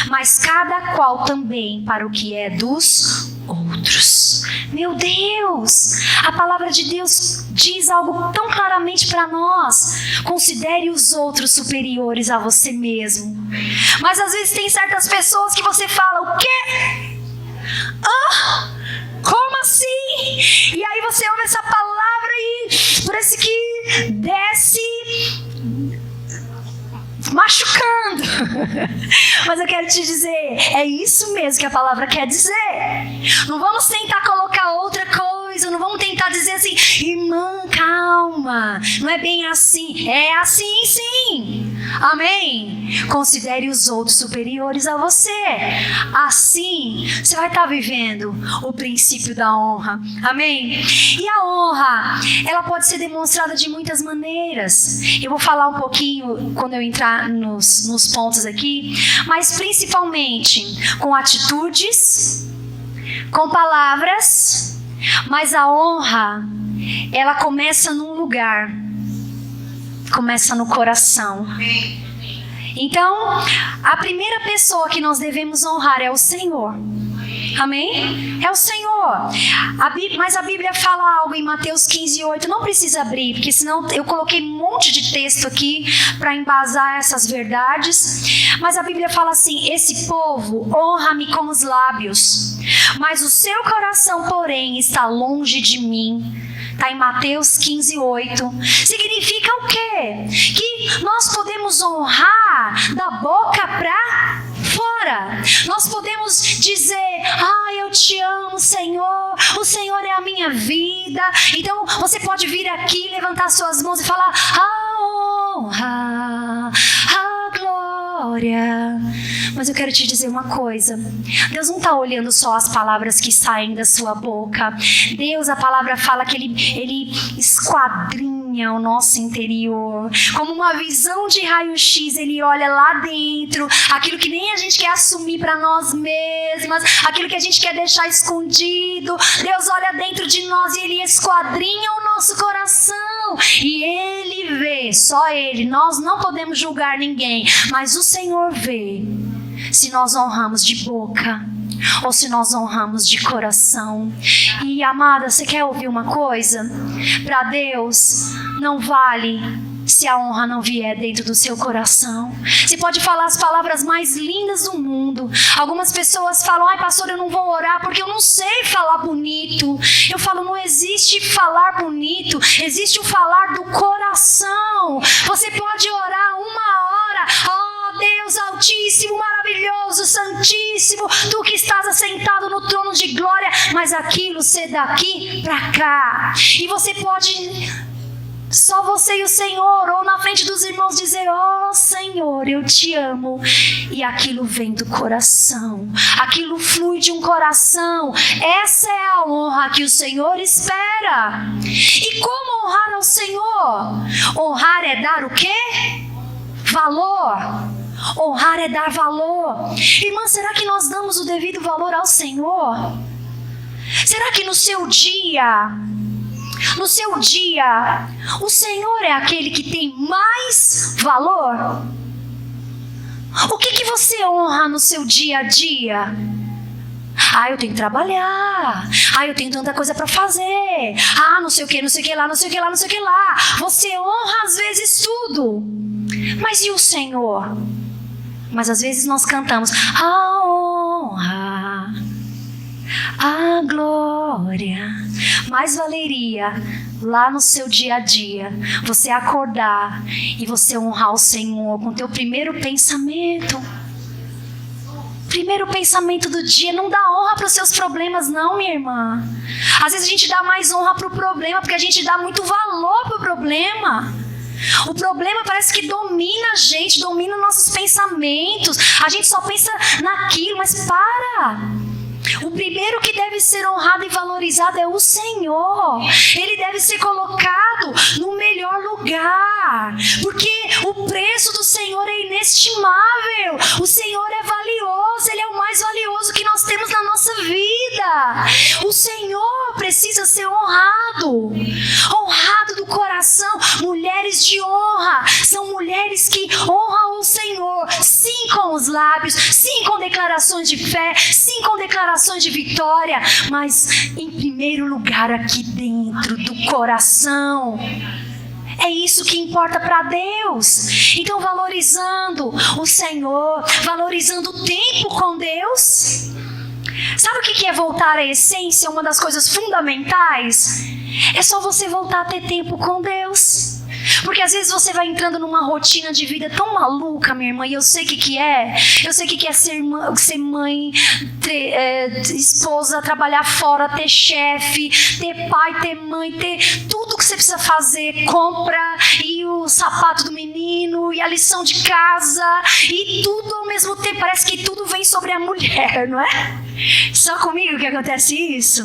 mas cada qual também para o que é dos outros. Meu Deus, a palavra de Deus diz algo tão claramente para nós: considere os outros superiores a você mesmo. Mas às vezes tem certas pessoas que você fala: o quê? Como assim? E aí você ouve essa palavra e parece que desce machucando. Mas eu quero te dizer, é isso mesmo que a palavra quer dizer. Não vamos tentar colocar outra coisa, não vamos tentar dizer assim: irmã, calma, não é bem assim. É assim sim. Amém? Considere os outros superiores a você. Assim você vai estar vivendo o princípio da honra. Amém? E a honra, ela pode ser demonstrada de muitas maneiras. Eu vou falar um pouquinho quando eu entrar nos pontos aqui, mas principalmente com atitudes, com palavras. Mas a honra, ela começa num lugar, começa no coração. Então, a primeira pessoa que nós devemos honrar é o Senhor. Amém? É o Senhor. Mas a Bíblia fala algo em Mateus 15, 8. Não precisa abrir, porque senão eu coloquei um monte de texto aqui para embasar essas verdades. Mas a Bíblia fala assim: esse povo honra-me com os lábios, mas o seu coração, porém, está longe de mim. Está em Mateus 15, 8. Significa o quê? Que nós podemos honrar da boca para fora. Nós podemos dizer: eu te amo, Senhor. O Senhor é a minha vida. Então você pode vir aqui, levantar suas mãos e falar: a honra, a glória. Mas eu quero te dizer uma coisa: Deus não está olhando só as palavras que saem da sua boca. Deus, a palavra fala que Ele esquadrinha o nosso interior. Como uma visão de raio-x, Ele olha lá dentro, aquilo que nem a gente quer assumir para nós mesmas, aquilo que a gente quer deixar escondido. Deus olha dentro de nós e Ele esquadrinha o nosso coração. E Ele vê, só Ele. Nós não podemos julgar ninguém, mas o Senhor vê se nós honramos de boca ou se nós honramos de coração. E amada, você quer ouvir uma coisa? Para Deus não vale se a honra não vier dentro do seu coração. Você pode falar as palavras mais lindas do mundo. Algumas pessoas falam: ai, pastor, eu não vou orar porque eu não sei falar bonito. Eu falo: não existe falar bonito, existe o falar do coração. Você pode orar 1 hora: oh Deus Altíssimo, maravilhoso, Santíssimo, Tu que estás assentado no trono de glória, mas aquilo ser daqui para cá. E você pode, só você e o Senhor, ou na frente dos irmãos, dizer: oh Senhor, eu te amo. E aquilo vem do coração, aquilo flui de um coração. Essa é a honra que o Senhor espera. E como honrar ao Senhor? Honrar é dar o quê? Valor. Honrar é dar valor. Irmã, será que nós damos o devido valor ao Senhor? Será que no seu dia, o Senhor é aquele que tem mais valor? O que você honra no seu dia a dia? Ah, eu tenho que trabalhar. Ah, eu tenho tanta coisa para fazer. Ah, não sei o que, não sei o que lá, não sei o que lá, não sei o que lá. Você honra às vezes tudo. Mas e o Senhor? Mas às vezes nós cantamos: a honra, a glória. Mais valeria lá no seu dia a dia você acordar e você honrar o Senhor com o teu primeiro pensamento. Primeiro pensamento do dia. Não dá honra para os seus problemas, não, minha irmã. Às vezes a gente dá mais honra para o problema porque a gente dá muito valor para o problema. O problema parece que domina a gente, domina nossos pensamentos. A gente só pensa naquilo, mas para! O primeiro que deve ser honrado e valorizado é o Senhor. Ele deve ser colocado no melhor lugar, porque o preço do Senhor é inestimável. O Senhor é valioso, Ele é o mais valioso que nós temos na nossa vida. O Senhor precisa ser honrado, honrado do coração. Mulheres de honra são mulheres que honram o Senhor, sim, com os lábios, sim, com declarações de fé, sim, com declarações de vitória, mas em primeiro lugar aqui dentro do coração. É isso que importa para Deus. Então, valorizando o Senhor, valorizando o tempo com Deus. Sabe o que é voltar à essência? Uma das coisas fundamentais é só você voltar a ter tempo com Deus. Porque às vezes você vai entrando numa rotina de vida tão maluca, minha irmã, e eu sei o que é. Eu sei o que é ser mãe, ter esposa, trabalhar fora, ter chefe, ter pai, ter mãe, ter tudo que você precisa fazer, compra, e o sapato do menino, e a lição de casa, e tudo ao mesmo tempo. Parece que tudo vem sobre a mulher, não é? Só comigo que acontece isso?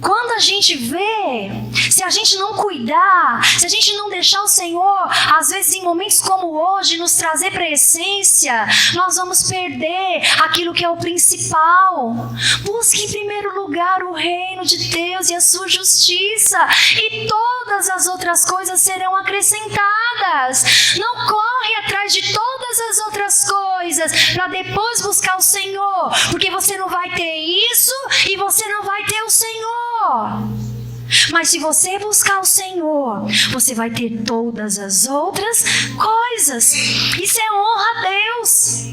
Quando a gente vê, se a gente não cuidar, se a gente não deixar o Senhor, às vezes em momentos como hoje, nos trazer para a essência, nós vamos perder aquilo que é o principal. Busque em primeiro lugar o reino de Deus e a sua justiça, e todas as outras coisas serão acrescentadas. Não corre atrás de todas as outras coisas para depois buscar o Senhor, porque você não vai ter isso e você não vai ter o Senhor. Mas se você buscar o Senhor, você vai ter todas as outras coisas. Isso é honra a Deus.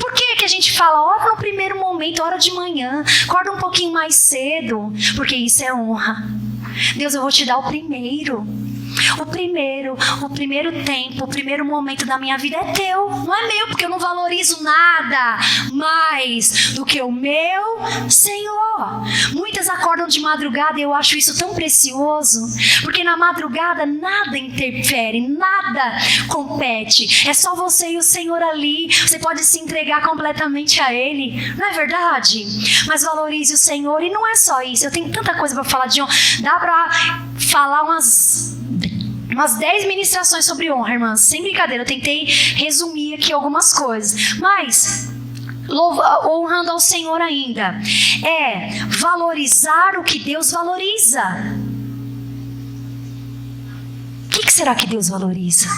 Por que a gente fala: ora no primeiro momento, ora de manhã, acorda um pouquinho mais cedo? Porque isso é honra. Deus, eu vou te dar o primeiro tempo, o primeiro momento da minha vida é teu, não é meu, porque eu não valorizo nada mais do que o meu Senhor. Muitas acordam de madrugada e eu acho isso tão precioso, porque na madrugada nada interfere, nada compete, é só você e o Senhor ali. Você pode se entregar completamente a Ele, não é verdade? Mas valorize o Senhor. E não é só isso, eu tenho tanta coisa para falar de honra. Dá para falar umas 10 ministrações sobre honra, irmãs, sem brincadeira. Eu tentei resumir aqui algumas coisas, mas honrando ao Senhor ainda é valorizar o que Deus valoriza. O que será que Deus valoriza?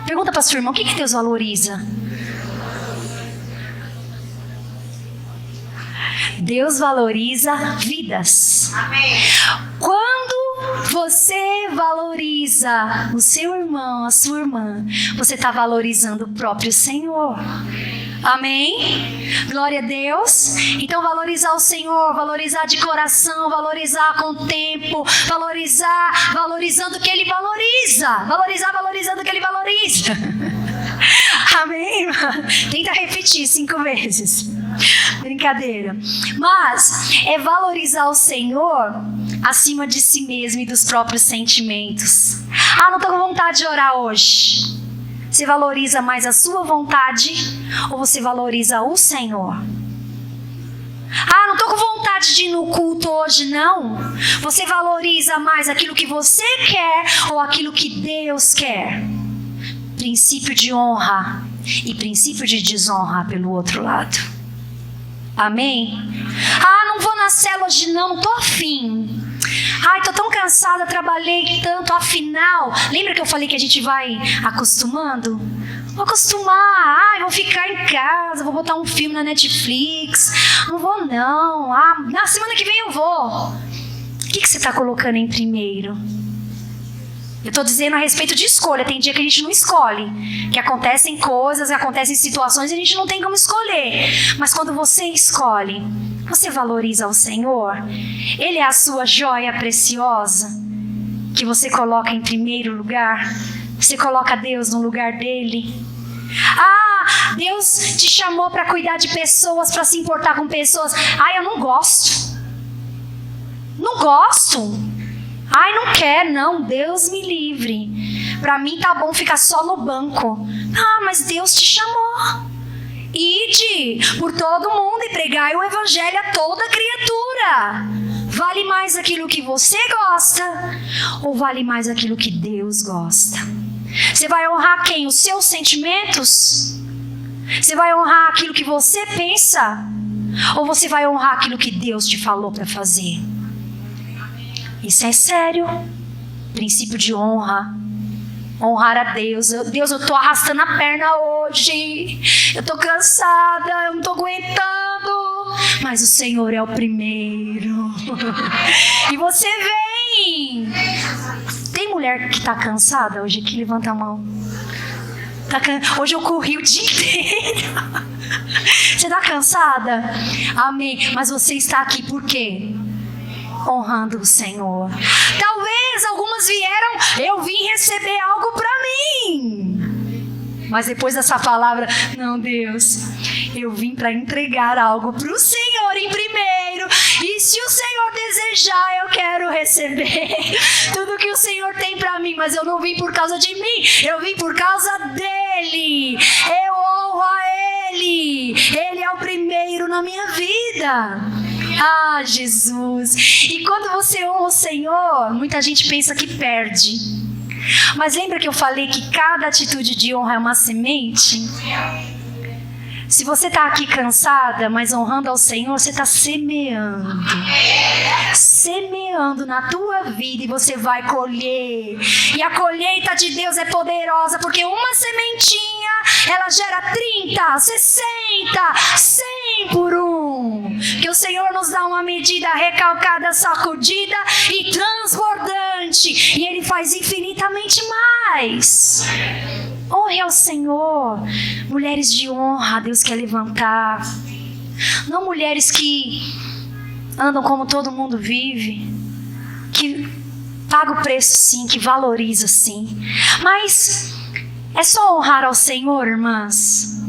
Pergunta para sua irmã: o que Deus valoriza? Deus valoriza vidas. Amém. Quando você valoriza o seu irmão, a sua irmã, você está valorizando o próprio Senhor. Amém? Glória a Deus. Então valorizar o Senhor, valorizar de coração, valorizar com o tempo, valorizando o que Ele valoriza, valorizando o que Ele valoriza. Amém? Tenta repetir 5 vezes. Brincadeira. Mas é valorizar o Senhor acima de si mesmo e dos próprios sentimentos. Não estou com vontade de orar hoje. Você valoriza mais a sua vontade ou você valoriza o Senhor? Não estou com vontade de ir no culto hoje, não. Você valoriza mais aquilo que você quer ou aquilo que Deus quer? Princípio de honra e princípio de desonra pelo outro lado. Amém? Não vou na célula hoje não estou afim. Tô tão cansada, trabalhei tanto, afinal. Lembra que eu falei que a gente vai acostumando? Vou acostumar, vou ficar em casa, vou botar um filme na Netflix. Não vou não, na semana que vem eu vou. O que você está colocando em primeiro? Eu estou dizendo a respeito de escolha. Tem dia que a gente não escolhe, que acontecem coisas, acontecem situações e a gente não tem como escolher. Mas quando você escolhe, você valoriza o Senhor? Ele é a sua joia preciosa que você coloca em primeiro lugar? Você coloca Deus no lugar dele? Deus te chamou para cuidar de pessoas, para se importar com pessoas. Eu não gosto. Não gosto. Não quero, não. Deus me livre. Para mim tá bom ficar só no banco. Mas Deus te chamou. Ide por todo mundo e pregai o evangelho a toda criatura. Vale mais aquilo que você gosta ou vale mais aquilo que Deus gosta? Você vai honrar quem? Os seus sentimentos? Você vai honrar aquilo que você pensa? Ou você vai honrar aquilo que Deus te falou para fazer? Isso é sério. Princípio de honra. Honrar a Deus. Deus, eu tô arrastando a perna hoje. Eu tô cansada, eu não tô aguentando. Mas o Senhor é o primeiro. E você vem. Tem mulher que tá cansada hoje aqui? Levanta a mão. Hoje eu corri o dia inteiro. Você tá cansada? Amém. Mas você está aqui por quê? Honrando o Senhor. Talvez algumas vieram, eu vim receber algo para mim. Mas depois dessa palavra, não, Deus, eu vim para entregar algo para o Senhor em primeiro. E se o Senhor desejar, eu quero receber tudo que o Senhor tem para mim. Mas eu não vim por causa de mim, eu vim por causa dEle. Eu honro a Ele. Ele é o primeiro na minha vida. Jesus. E quando você honra o Senhor, muita gente pensa que perde. Mas lembra que eu falei que cada atitude de honra é uma semente? Se você está aqui cansada, mas honrando ao Senhor, você está semeando. Semeando na tua vida e você vai colher. E a colheita de Deus é poderosa, porque uma sementinha, ela gera 30, 60, 100 por um. Que o Senhor nos dá uma medida recalcada, sacudida e transbordante. E Ele faz infinitamente mais. Honre ao Senhor. Mulheres de honra, Deus quer levantar. Não mulheres que andam como todo mundo vive, que paga o preço sim, que valoriza sim. Mas é só honrar ao Senhor, irmãs?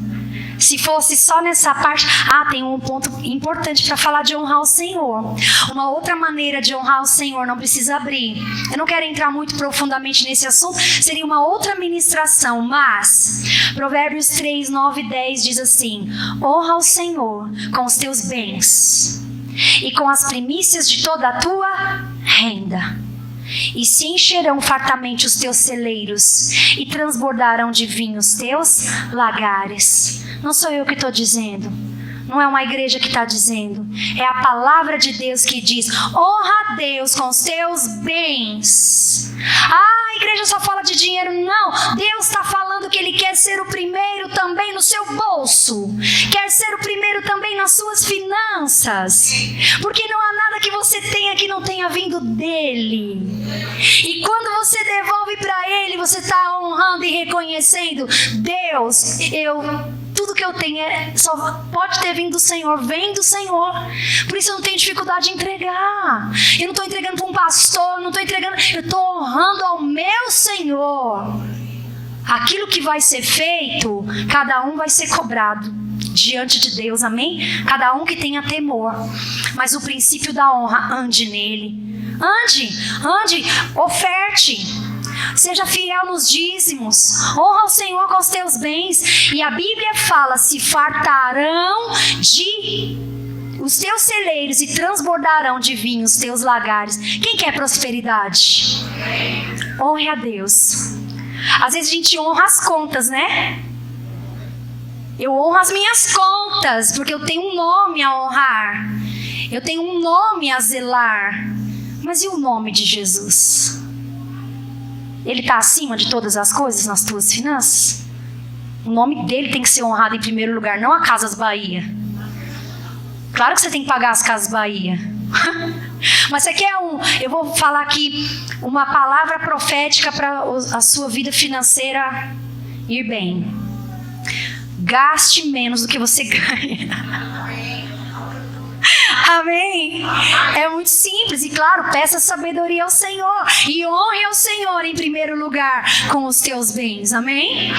Se fosse só nessa parte... tem um ponto importante para falar de honrar o Senhor. Uma outra maneira de honrar o Senhor, não precisa abrir. Eu não quero entrar muito profundamente nesse assunto, seria uma outra ministração, mas Provérbios 3, 9 e 10 diz assim: honra o Senhor com os teus bens e com as primícias de toda a tua renda. E se encherão fartamente os teus celeiros e transbordarão de vinho os teus lagares. Não sou eu que estou dizendo, não é uma igreja que está dizendo, é a palavra de Deus que diz: honra a Deus com os teus bens. A igreja só fala de dinheiro. Não, Deus está falando que Ele quer ser o primeiro também no seu bolso. Quer ser o primeiro também nas suas finanças. Porque não há nada que você tenha que não tenha vindo dEle. E quando você devolve para Ele, você está honrando e reconhecendo: Deus, tudo que eu tenho só pode ter vindo do Senhor, vem do Senhor. Por isso eu não tenho dificuldade de entregar. Eu não estou entregando para um pastor, não estou entregando, eu estou honrando ao meu Senhor. Aquilo que vai ser feito, cada um vai ser cobrado diante de Deus, amém? Cada um que tenha temor. Mas o princípio da honra, ande nele. Ande, oferte. Seja fiel nos dízimos. Honra o Senhor com os teus bens. E a Bíblia fala: se fartarão de os teus celeiros e transbordarão de vinho os teus lagares. Quem quer prosperidade? Honre a Deus. Às vezes a gente honra as contas, né? Eu honro as minhas contas, porque eu tenho um nome a honrar. Eu tenho um nome a zelar. Mas e o nome de Jesus? Ele está acima de todas as coisas nas tuas finanças? O nome dele tem que ser honrado em primeiro lugar, não a Casas Bahia. Claro que você tem que pagar as Casas Bahia. Mas você quer eu vou falar aqui uma palavra profética para a sua vida financeira ir bem. Gaste menos do que você ganha. Amém? É muito simples. E claro, peça sabedoria ao Senhor. E honre ao Senhor em primeiro lugar com os teus bens. Amém?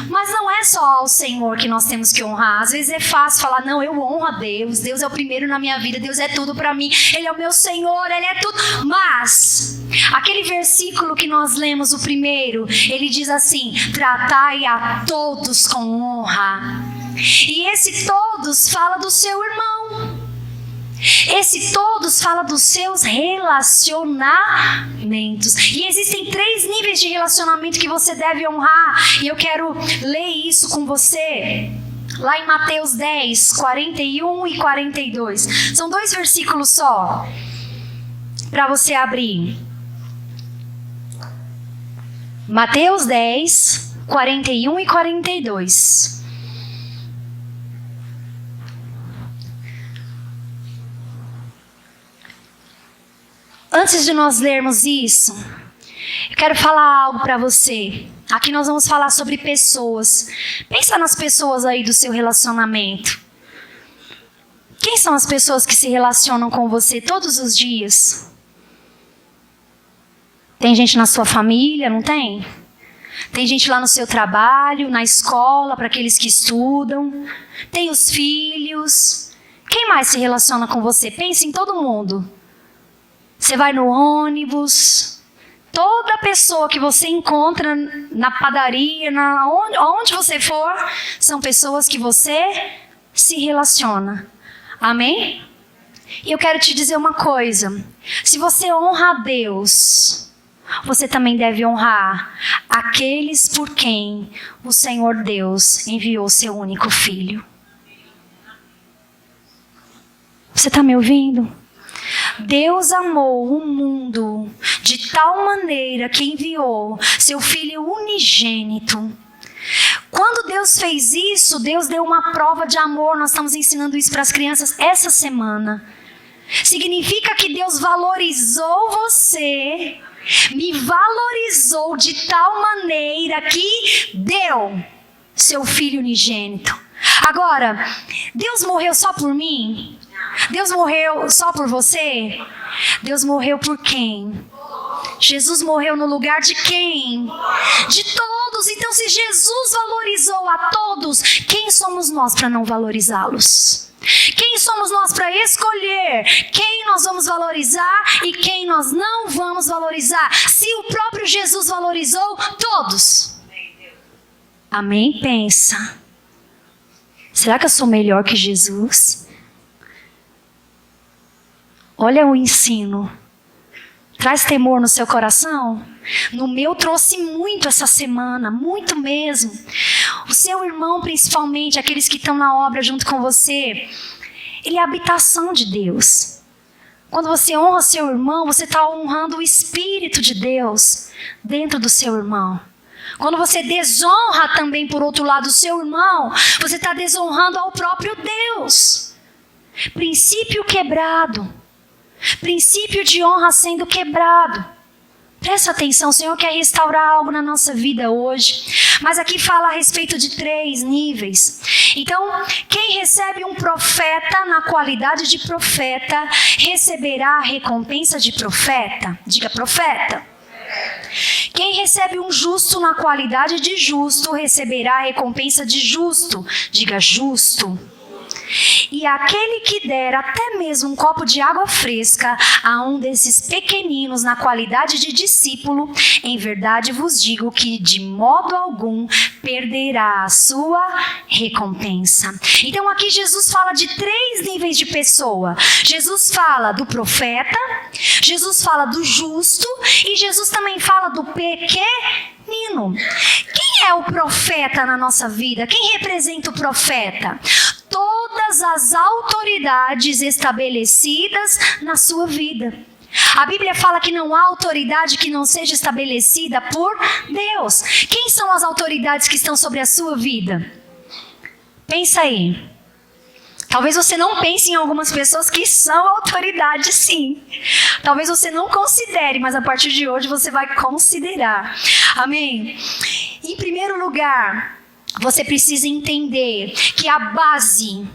Mas não é só ao Senhor que nós temos que honrar. Às vezes é fácil falar: não, eu honro a Deus. Deus é o primeiro na minha vida. Deus é tudo para mim. Ele é o meu Senhor. Ele é tudo. Mas aquele versículo que nós lemos, o primeiro, ele diz assim: tratai a todos com honra. E esse todos fala do seu irmão. Esse todos fala dos seus relacionamentos. E existem 3 níveis de relacionamento que você deve honrar. E eu quero ler isso com você. Lá em Mateus 10, 41 e 42. São 2 versículos só, para você abrir. Mateus 10, 41 e 42. Antes de nós lermos isso, eu quero falar algo para você. Aqui nós vamos falar sobre pessoas. Pensa nas pessoas aí do seu relacionamento. Quem são as pessoas que se relacionam com você todos os dias? Tem gente na sua família, não tem? Tem gente lá no seu trabalho, na escola, para aqueles que estudam. Tem os filhos. Quem mais se relaciona com você? Pense em todo mundo. Você vai no ônibus, toda pessoa que você encontra na padaria, onde você for, são pessoas que você se relaciona. Amém? E eu quero te dizer uma coisa: se você honra a Deus, você também deve honrar aqueles por quem o Senhor Deus enviou seu único filho. Você está me ouvindo? Deus amou o mundo de tal maneira que enviou seu Filho unigênito. Quando Deus fez isso, Deus deu uma prova de amor. Nós estamos ensinando isso para as crianças essa semana. Significa que Deus valorizou você, me valorizou de tal maneira que deu seu Filho unigênito. Agora, Deus morreu só por mim? Deus morreu só por você? Deus morreu por quem? Jesus morreu no lugar de quem? De todos. Então, se Jesus valorizou a todos, quem somos nós para não valorizá-los? Quem somos nós para escolher quem nós vamos valorizar e quem nós não vamos valorizar? Se o próprio Jesus valorizou todos. Amém? Pensa. Será que eu sou melhor que Jesus? Olha o ensino. Traz temor no seu coração? No meu trouxe muito essa semana, muito mesmo. O seu irmão, principalmente, aqueles que estão na obra junto com você, ele é a habitação de Deus. Quando você honra seu irmão, você está honrando o Espírito de Deus dentro do seu irmão. Quando você desonra também, por outro lado, o seu irmão, você está desonrando ao próprio Deus. Princípio quebrado. Princípio de honra sendo quebrado. Presta atenção, o Senhor quer restaurar algo na nossa vida hoje. Mas aqui fala a respeito de 3 níveis. Então, quem recebe um profeta na qualidade de profeta, receberá a recompensa de profeta. Diga profeta. Quem recebe um justo na qualidade de justo, receberá a recompensa de justo. Diga justo. E aquele que der até mesmo um copo de água fresca a um desses pequeninos na qualidade de discípulo, em verdade vos digo que de modo algum perderá a sua recompensa. Então aqui Jesus fala de 3 níveis de pessoa. Jesus fala do profeta, Jesus fala do justo e Jesus também fala do pequenino. Quem é o profeta na nossa vida? Quem representa o profeta? Todas as autoridades estabelecidas na sua vida. A Bíblia fala que não há autoridade que não seja estabelecida por Deus. Quem são as autoridades que estão sobre a sua vida? Pensa aí. Talvez você não pense em algumas pessoas que são autoridades, sim. Talvez você não considere, mas a partir de hoje você vai considerar. Amém? Em primeiro lugar, você precisa entender que a base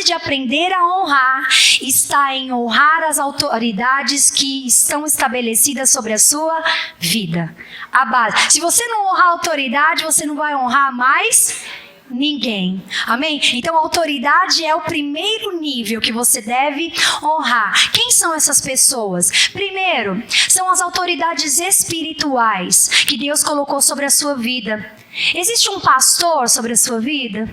de aprender a honrar está em honrar as autoridades que estão estabelecidas sobre a sua vida. A base. Se você não honrar a autoridade, você não vai honrar mais ninguém. Amém? Então a autoridade é o primeiro nível que você deve honrar. Quem são essas pessoas? Primeiro, são as autoridades espirituais que Deus colocou sobre a sua vida. Existe um pastor sobre a sua vida?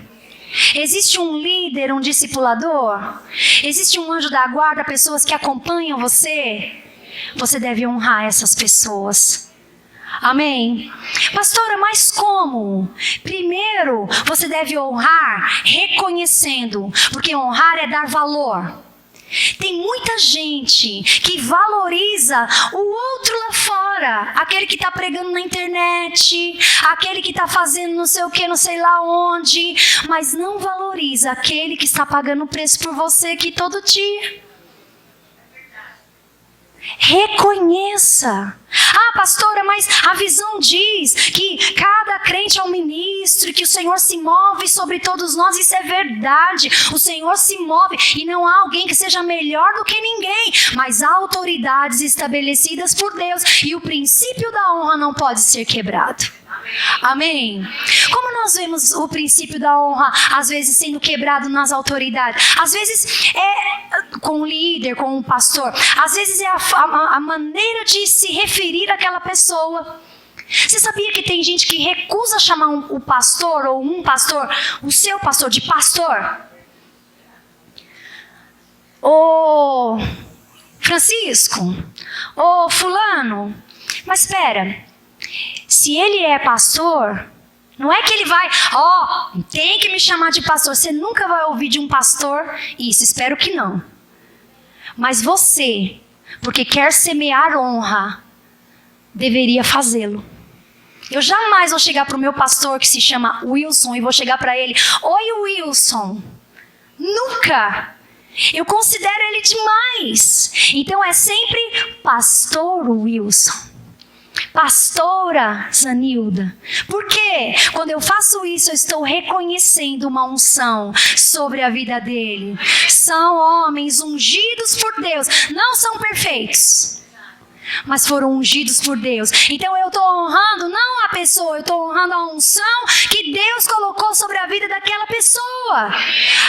Existe um líder, um discipulador? Existe um anjo da guarda, pessoas que acompanham você? Você deve honrar essas pessoas. Amém? Pastora, mas como? Primeiro, você deve honrar reconhecendo, porque honrar é dar valor. Tem muita gente que valoriza o outro lá fora, aquele que está pregando na internet, aquele que está fazendo não sei o que, não sei lá onde, mas não valoriza aquele que está pagando o preço por você aqui todo dia. Reconheça. Ah, pastora, mas a visão diz que cada crente é um ministro, que o Senhor se move sobre todos nós. Isso é verdade. O Senhor se move e não há alguém que seja melhor do que ninguém, mas há autoridades estabelecidas por Deus e o princípio da honra não pode ser quebrado. Amém? Como nós vemos o princípio da honra às vezes sendo quebrado nas autoridades? Às vezes é com o líder, com o pastor. Às vezes é a maneira de se referir àquela pessoa. Você sabia que tem gente que recusa chamar o pastor ou um pastor, o seu pastor, de pastor? Ô Francisco, ô fulano. Mas espera, se ele é pastor, não é que ele vai, tem que me chamar de pastor. Você nunca vai ouvir de um pastor isso, espero que não. Mas você, porque quer semear honra, deveria fazê-lo. Eu jamais vou chegar para o meu pastor que se chama Wilson e vou chegar para ele, oi Wilson. Nunca. Eu considero ele demais. Então é sempre pastor Wilson. Pastora Zanilda. Por quê? Quando eu faço isso, eu estou reconhecendo uma unção sobre a vida dele. São homens ungidos por Deus. Não são perfeitos, mas foram ungidos por Deus. Então eu estou honrando não a pessoa, eu estou honrando a unção que Deus colocou sobre a vida daquela pessoa.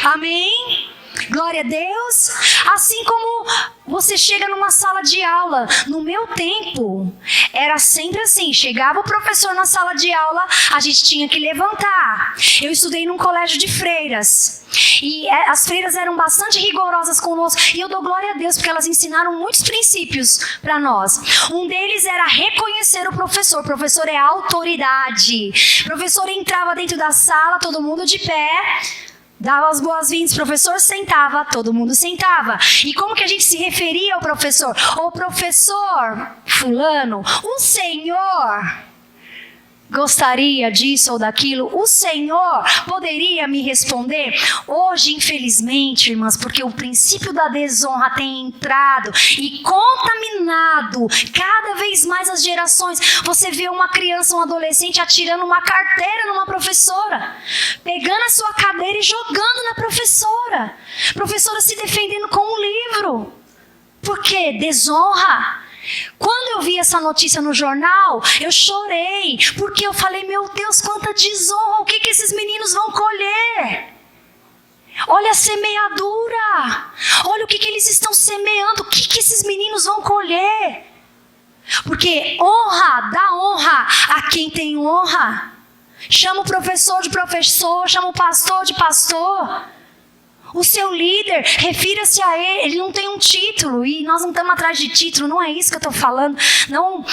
Amém? Glória a Deus. Assim como você chega numa sala de aula. No meu tempo, era sempre assim. Chegava o professor na sala de aula, a gente tinha que levantar. Eu estudei num colégio de freiras. E as freiras eram bastante rigorosas conosco. E eu dou glória a Deus, porque elas ensinaram muitos princípios para nós. Um deles era reconhecer o professor. O professor é autoridade. O professor entrava dentro da sala, todo mundo de pé, dava as boas-vindas, o professor sentava, todo mundo sentava. E como que a gente se referia ao professor? O professor fulano, o senhor. gostaria disso ou daquilo? O Senhor poderia me responder? Hoje, infelizmente, irmãs, porque o princípio da desonra tem entrado e contaminado cada vez mais as gerações. Você vê uma criança, um adolescente atirando uma carteira numa professora, pegando a sua cadeira e jogando na professora. Professora se defendendo com um livro. Por quê? Desonra. Quando eu vi essa notícia no jornal, eu chorei, porque eu falei, meu Deus, quanta desonra, o que esses meninos vão colher? Olha a semeadura, olha o que eles estão semeando, o que esses meninos vão colher? Porque honra, dá honra a quem tem honra. Chama o professor de professor, chama o pastor de pastor. O seu líder, refira-se a ele não tem um título, e nós não estamos atrás de título, não é isso que eu estou falando. Não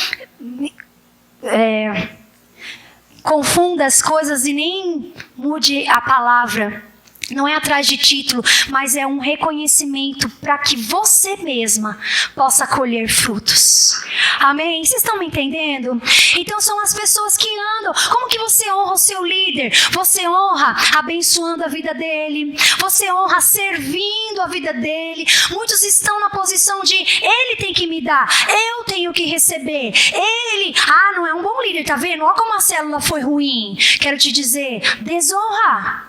confunda as coisas e nem mude a palavra. Não é atrás de título, mas é um reconhecimento para que você mesma possa colher frutos. Amém? Vocês estão me entendendo? Então são as pessoas que andam. Como que você honra o seu líder? Você honra abençoando a vida dele. Você honra servindo a vida dele. Muitos estão na posição de ele tem que me dar, eu tenho que receber. Ele, não é um bom líder, tá vendo? Olha como a célula foi ruim. Quero te dizer, desonra.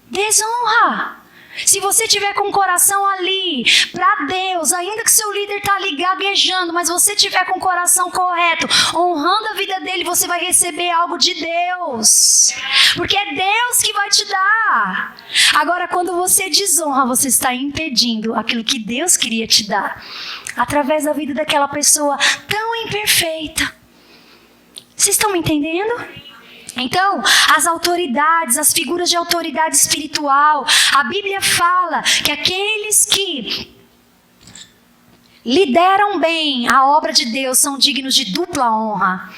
Desonra. Se você tiver com o coração ali para Deus, ainda que seu líder está ali gaguejando, mas você tiver com o coração correto, honrando a vida dele, você vai receber algo de Deus, porque é Deus que vai te dar. Agora, quando você desonra, você está impedindo aquilo que Deus queria te dar, através da vida daquela pessoa tão imperfeita. Vocês estão me entendendo? Então, as autoridades, as figuras de autoridade espiritual, a Bíblia fala que aqueles que lideram bem a obra de Deus são dignos de dupla honra.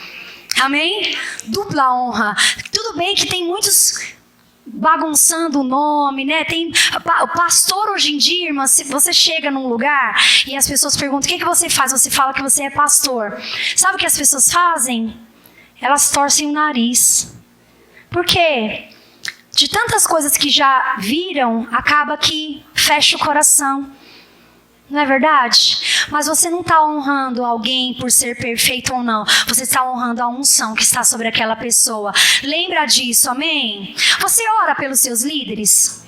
Amém? Dupla honra. Tudo bem que tem muitos bagunçando o nome, né? Tem o pastor hoje em dia, irmã, se você chega num lugar e as pessoas perguntam, o que você faz? Você fala que você é pastor. Sabe o que as pessoas fazem? Elas torcem o nariz. Por quê? De tantas coisas que já viram, acaba que fecha o coração. Não é verdade? Mas você não está honrando alguém por ser perfeito ou não. Você está honrando a unção que está sobre aquela pessoa. Lembra disso, amém? Você ora pelos seus líderes?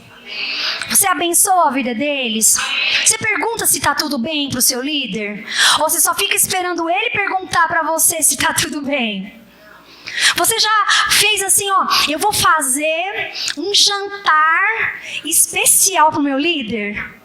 Você abençoa a vida deles? Você pergunta se está tudo bem para o seu líder? Ou você só fica esperando ele perguntar para você se está tudo bem? Você já fez assim, eu vou fazer um jantar especial para o meu líder?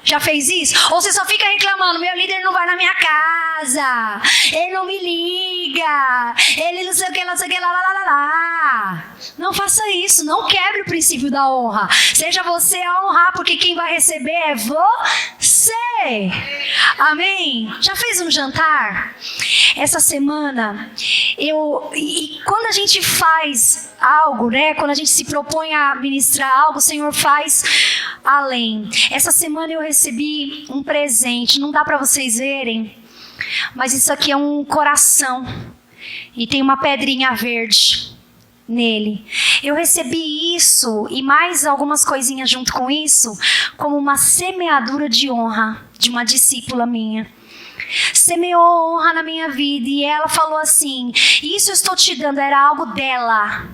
Já fez isso? Ou você só fica reclamando, meu líder não vai na minha casa, ele não me liga, ele não sei o que, lá. Não faça isso, não quebre o princípio da honra. Seja você a honrar, porque quem vai receber é você. Amém? Já fez um jantar? Essa semana, e quando a gente faz algo, né? Quando a gente se propõe a ministrar algo, o Senhor faz além. Essa semana eu recebi um presente, não dá para vocês verem, mas isso aqui é um coração e tem uma pedrinha verde nele. Eu recebi isso e mais algumas coisinhas junto com isso, como uma semeadura de honra de uma discípula minha. Semeou honra na minha vida e ela falou assim, isso eu estou te dando, era algo dela.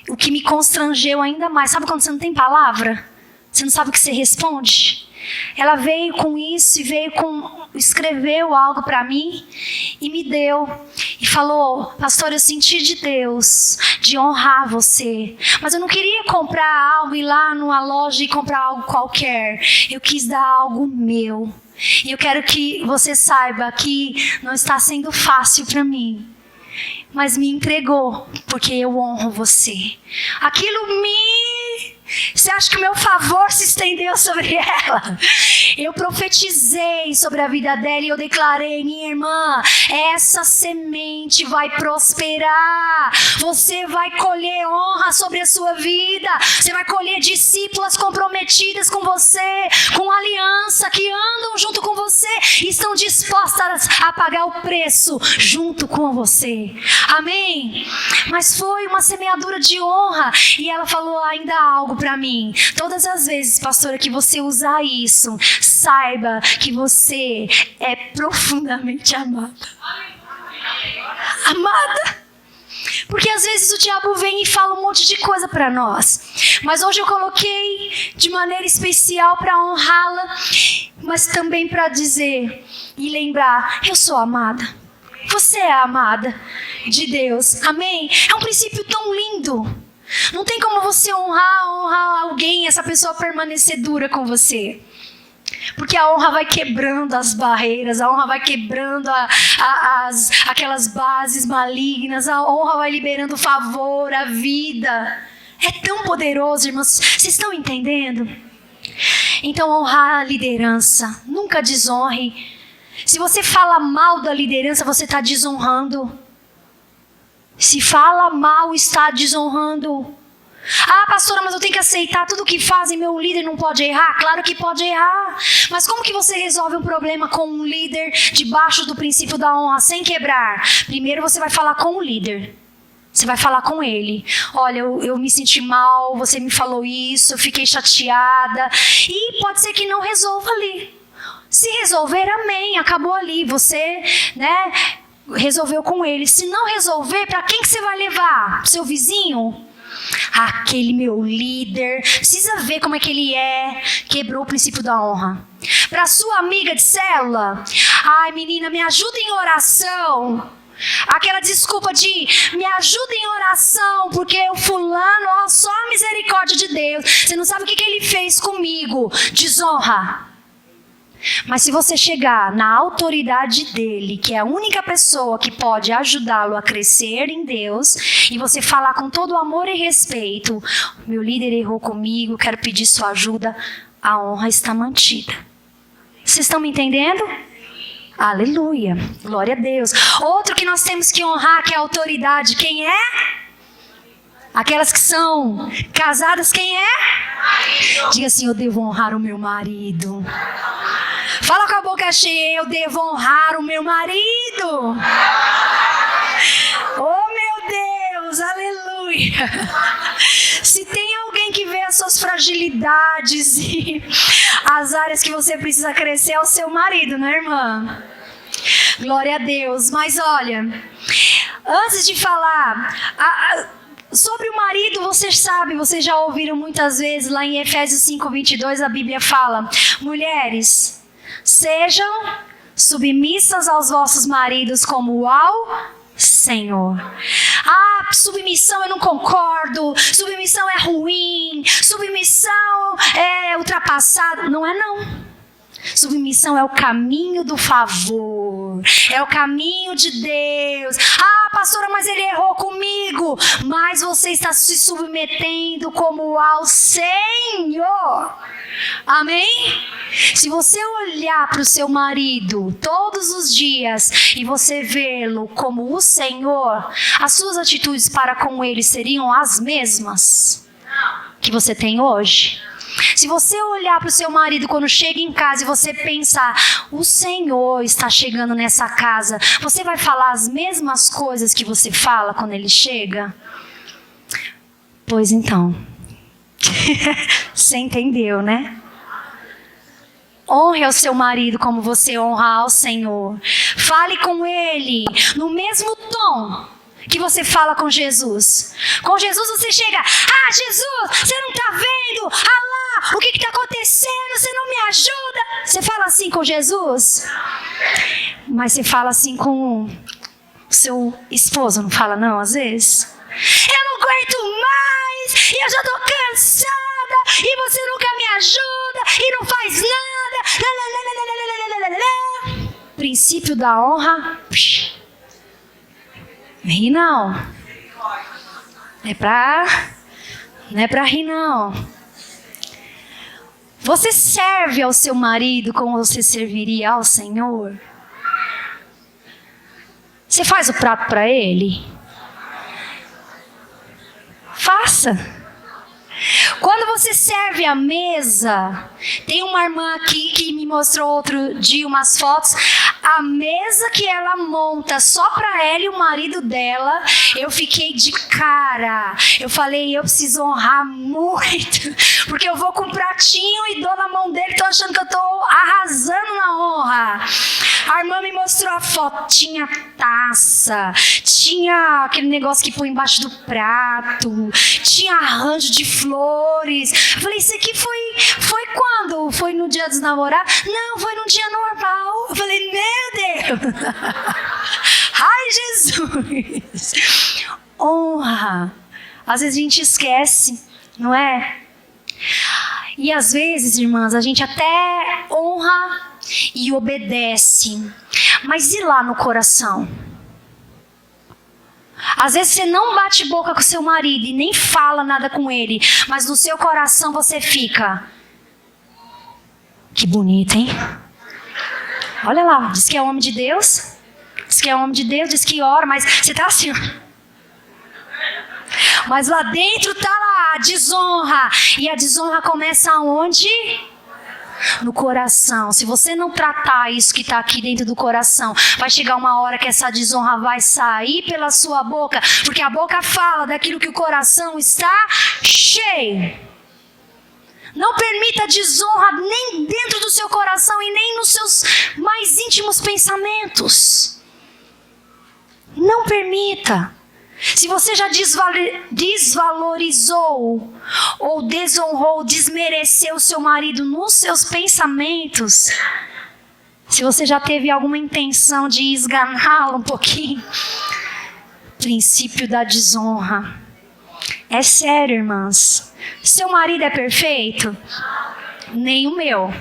O que me constrangeu ainda mais. Sabe quando você não tem palavra? Você não sabe o que você responde? Ela veio com isso e escreveu algo para mim e me deu. E falou, pastor, eu senti de Deus de honrar você. Mas eu não queria comprar algo, ir lá numa loja e comprar algo qualquer. Eu quis dar algo meu. E eu quero que você saiba que não está sendo fácil para mim. Mas me entregou, porque eu honro você. Aquilo me Você acha que o meu favor se estendeu sobre ela? Eu profetizei sobre a vida dela e eu declarei: minha irmã, essa semente vai prosperar. Você vai colher honra sobre a sua vida. Você vai colher discípulas comprometidas com você, com aliança, que andam junto com você e estão dispostas a pagar o preço junto com você. Amém? Mas foi uma semeadura de honra. E ela falou ainda algo para mim: todas as vezes, pastora, que você usar isso, saiba que você é profundamente amada. Amada. Porque às vezes o diabo vem e fala um monte de coisa para nós. Mas hoje eu coloquei de maneira especial para honrá-la, mas também para dizer e lembrar: eu sou amada. Você é amada de Deus. Amém? É um princípio tão lindo. Não tem como você honrar alguém e essa pessoa permanecer dura com você. Porque a honra vai quebrando as barreiras, a honra vai quebrando aquelas bases malignas, a honra vai liberando o favor, a vida. É tão poderoso, irmãos. Vocês estão entendendo? Então, honrar a liderança. Nunca desonre. Se você fala mal da liderança, você está desonrando. Se fala mal, está desonrando. Ah, pastora, mas eu tenho que aceitar tudo que fazem, meu líder não pode errar? Claro que pode errar. Mas como que você resolve um problema com um líder debaixo do princípio da honra, sem quebrar? Primeiro você vai falar com o líder. Você vai falar com ele: olha, eu me senti mal, você me falou isso, eu fiquei chateada. E pode ser que não resolva ali. Se resolver, amém, acabou ali. Você, resolveu com ele. Se não resolver, para quem que você vai levar? Seu vizinho? Aquele meu líder, precisa ver como é que ele é. Quebrou o princípio da honra. Para sua amiga de célula: ai, menina, me ajuda em oração. Aquela desculpa de me ajuda em oração, porque o fulano, só a misericórdia de Deus. Você não sabe o que ele fez comigo. Desonra. Mas se você chegar na autoridade dele, que é a única pessoa que pode ajudá-lo a crescer em Deus, e você falar com todo amor e respeito: meu líder errou comigo, quero pedir sua ajuda, a honra está mantida. Vocês estão me entendendo? Aleluia, glória a Deus. Outro que nós temos que honrar, que é a autoridade, quem é? Aquelas que são casadas, quem é? Diga assim: eu devo honrar o meu marido. Fala com a boca cheia: eu devo honrar o meu marido. Oh, meu Deus, aleluia. Se tem alguém que vê as suas fragilidades e as áreas que você precisa crescer, é o seu marido, né, irmã? Glória a Deus. Mas olha, antes de falar sobre o marido, vocês sabem, vocês já ouviram muitas vezes, lá em Efésios 5:22, a Bíblia fala: mulheres, sejam submissas aos vossos maridos como ao Senhor. Ah, submissão eu não concordo, submissão é ruim, submissão é ultrapassado. Não é não. Submissão é o caminho do favor, é o caminho de Deus. Ah, pastora, mas ele errou comigo. Mas você está se submetendo como ao Senhor. Amém? Se você olhar para o seu marido todos os dias e você vê-lo como o Senhor, as suas atitudes para com ele seriam as mesmas que você tem hoje? Se você olhar para o seu marido quando chega em casa e você pensar: o Senhor está chegando nessa casa, você vai falar as mesmas coisas que você fala quando ele chega? Pois então, você entendeu, né? Honre ao seu marido como você honra ao Senhor. Fale com ele no mesmo tom que você fala com Jesus. Com Jesus você chega: ah, Jesus, você não está vendo? Ah lá, o que está acontecendo? Você não me ajuda? Você fala assim com Jesus? Mas você fala assim com o seu esposo, não fala não, às vezes? Eu não aguento mais, e eu já estou cansada, e você nunca me ajuda, e não faz nada. Princípio da honra. Ri não. Não é pra rir não. Você serve ao seu marido como você serviria ao Senhor? Você faz o prato para ele? Faça. Quando você serve a mesa, tem uma irmã aqui que me mostrou outro dia umas fotos. A mesa que ela monta só para ela e o marido dela, eu fiquei de cara. Eu falei, eu preciso honrar muito, porque eu vou com um pratinho e dou na mão dele, tô achando que eu tô arrasando na honra. A irmã me mostrou a foto, tinha taça, tinha aquele negócio que põe embaixo do prato, tinha arranjo de flores. Eu falei, isso aqui foi quando? Foi no dia dos namorados? Não, foi num dia normal. Eu falei, meu Deus! Ai, Jesus! Honra. Às vezes a gente esquece, não é? E às vezes, irmãs, a gente até honra e obedece. Mas e lá no coração? Às vezes você não bate boca com seu marido e nem fala nada com ele, mas no seu coração você fica, que bonito, hein? Olha lá, diz que é homem de Deus, diz que é homem de Deus, diz que ora, mas você tá assim, mas lá dentro tá lá a desonra. E a desonra começa aonde? No coração. Se você não tratar isso que está aqui dentro do coração, vai chegar uma hora que essa desonra vai sair pela sua boca, porque a boca fala daquilo que o coração está cheio. Não permita desonra nem dentro do seu coração e nem nos seus mais íntimos pensamentos. Não permita. Se você já desvalorizou ou desonrou, desmereceu o seu marido nos seus pensamentos, se você já teve alguma intenção de esganá-lo um pouquinho, princípio da desonra. É sério, irmãs. Seu marido é perfeito? Nem o meu.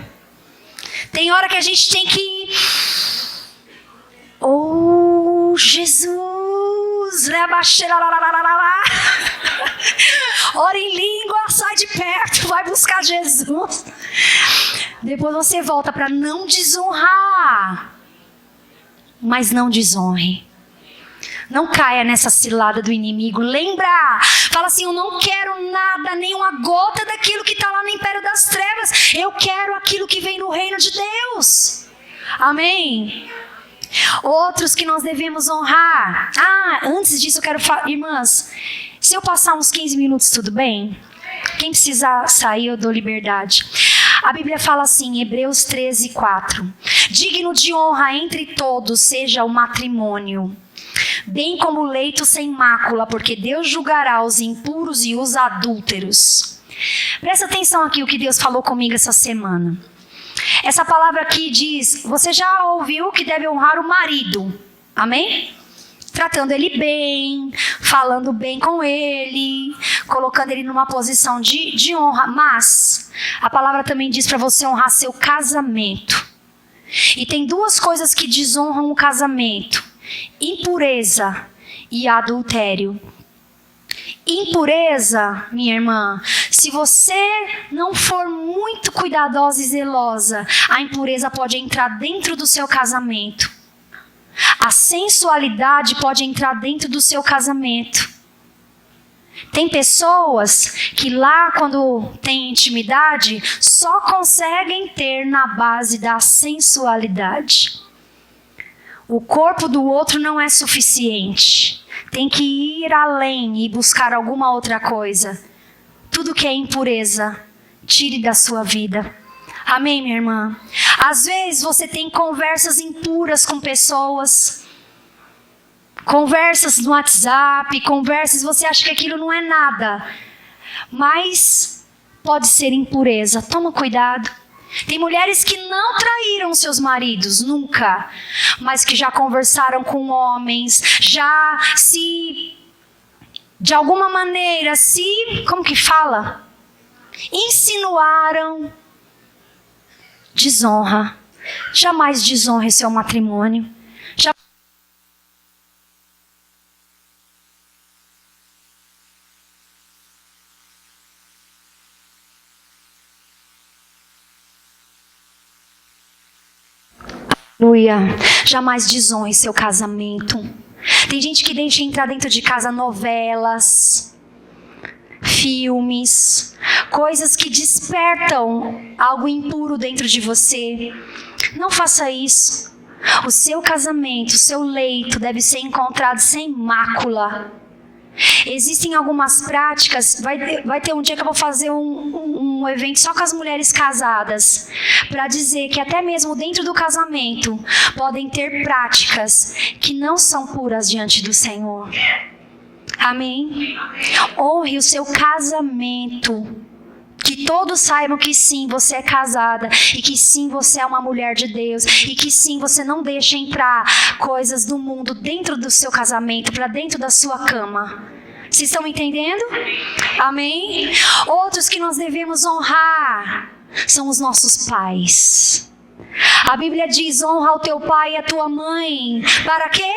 Tem hora que a gente tem que... Oh, Jesus! Ora em língua, sai de perto, vai buscar Jesus. Depois você volta para não desonrar. Mas não desonre. Não caia nessa cilada do inimigo. Lembra, fala assim, eu não quero nada, nem uma gota daquilo que está lá no império das trevas. Eu quero aquilo que vem no reino de Deus. Amém? Outros que nós devemos honrar. Antes disso eu quero falar, irmãs, se eu passar uns 15 minutos, tudo bem? Quem precisar sair, eu dou liberdade. A Bíblia fala assim, Hebreus 13:4. Digno de honra entre todos seja o matrimônio, bem como o leito sem mácula, porque Deus julgará os impuros e os adúlteros. Presta atenção aqui o que Deus falou comigo essa semana. Essa palavra aqui diz, você já ouviu que deve honrar o marido, amém? Tratando ele bem, falando bem com ele, colocando ele numa posição de honra. Mas a palavra também diz para você honrar seu casamento. E tem duas coisas que desonram o casamento: impureza e adultério. Impureza, minha irmã, se você não for muito cuidadosa e zelosa, a impureza pode entrar dentro do seu casamento. A sensualidade pode entrar dentro do seu casamento. Tem pessoas que lá, quando tem intimidade, só conseguem ter na base da sensualidade. O corpo do outro não é suficiente. Tem que ir além e buscar alguma outra coisa. Tudo que é impureza, tire da sua vida. Amém, minha irmã? Às vezes você tem conversas impuras com pessoas. Conversas no WhatsApp, conversas, você acha que aquilo não é nada. Mas pode ser impureza. Toma cuidado. Tem mulheres que não traíram seus maridos, nunca. Mas que já conversaram com homens, já se, de alguma maneira, como que fala? Insinuaram desonra. Jamais desonre seu matrimônio. Aleluia. Jamais desonre seu casamento. Tem gente que deixa entrar dentro de casa novelas, filmes, coisas que despertam algo impuro dentro de você. Não faça isso. O seu casamento, o seu leito deve ser encontrado sem mácula. Existem algumas práticas, vai ter um dia que eu vou fazer um evento só com as mulheres casadas, para dizer que até mesmo dentro do casamento podem ter práticas que não são puras diante do Senhor. Amém? Honre o seu casamento. Que todos saibam que sim, você é casada, e que sim, você é uma mulher de Deus, e que sim, você não deixa entrar coisas do mundo dentro do seu casamento, para dentro da sua cama. Vocês estão entendendo? Amém? Outros que nós devemos honrar são os nossos pais. A Bíblia diz: honra o teu pai e a tua mãe. Para quê?